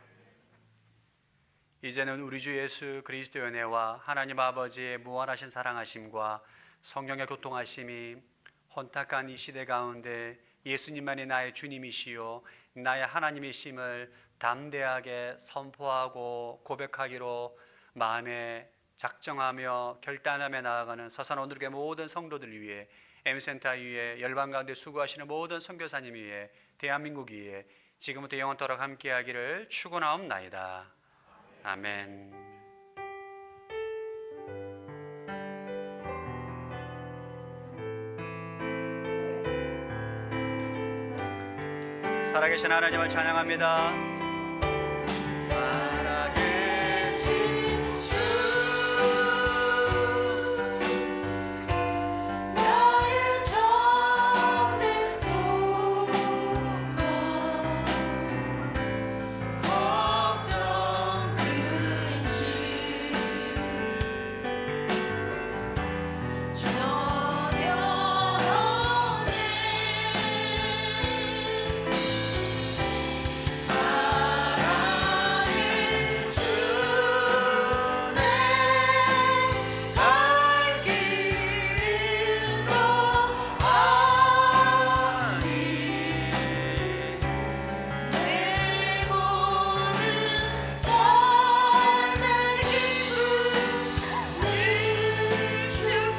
이제는 우리 주 예수 그리스도의 은혜와 하나님 아버지의 무한하신 사랑하심과 성령의 교통하심이 혼탁한 이 시대 가운데 예수님만이 나의 주님이시요 나의 하나님이심을 담대하게 선포하고 고백하기로 마음에 작정하며 결단하며 나아가는 서산 온누리교회 모든 성도들 위해 M센터 위에 열방 가운데 수고하시는 모든 선교사님 위에 대한민국 위에 지금부터 영원토록 함께하기를 축원하옵나이다. 아멘. 살아계신 하나님을 찬양합니다. 살아계신 주 나의 참된 소망 걱정 근심 전혀 없네. 사랑의 주 내 갈 길은 너아니 내 모든 삶의 기쁨을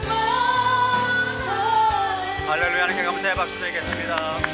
축복하네. 할렐루야. 하나님께 감사의 박수 드리겠습니다.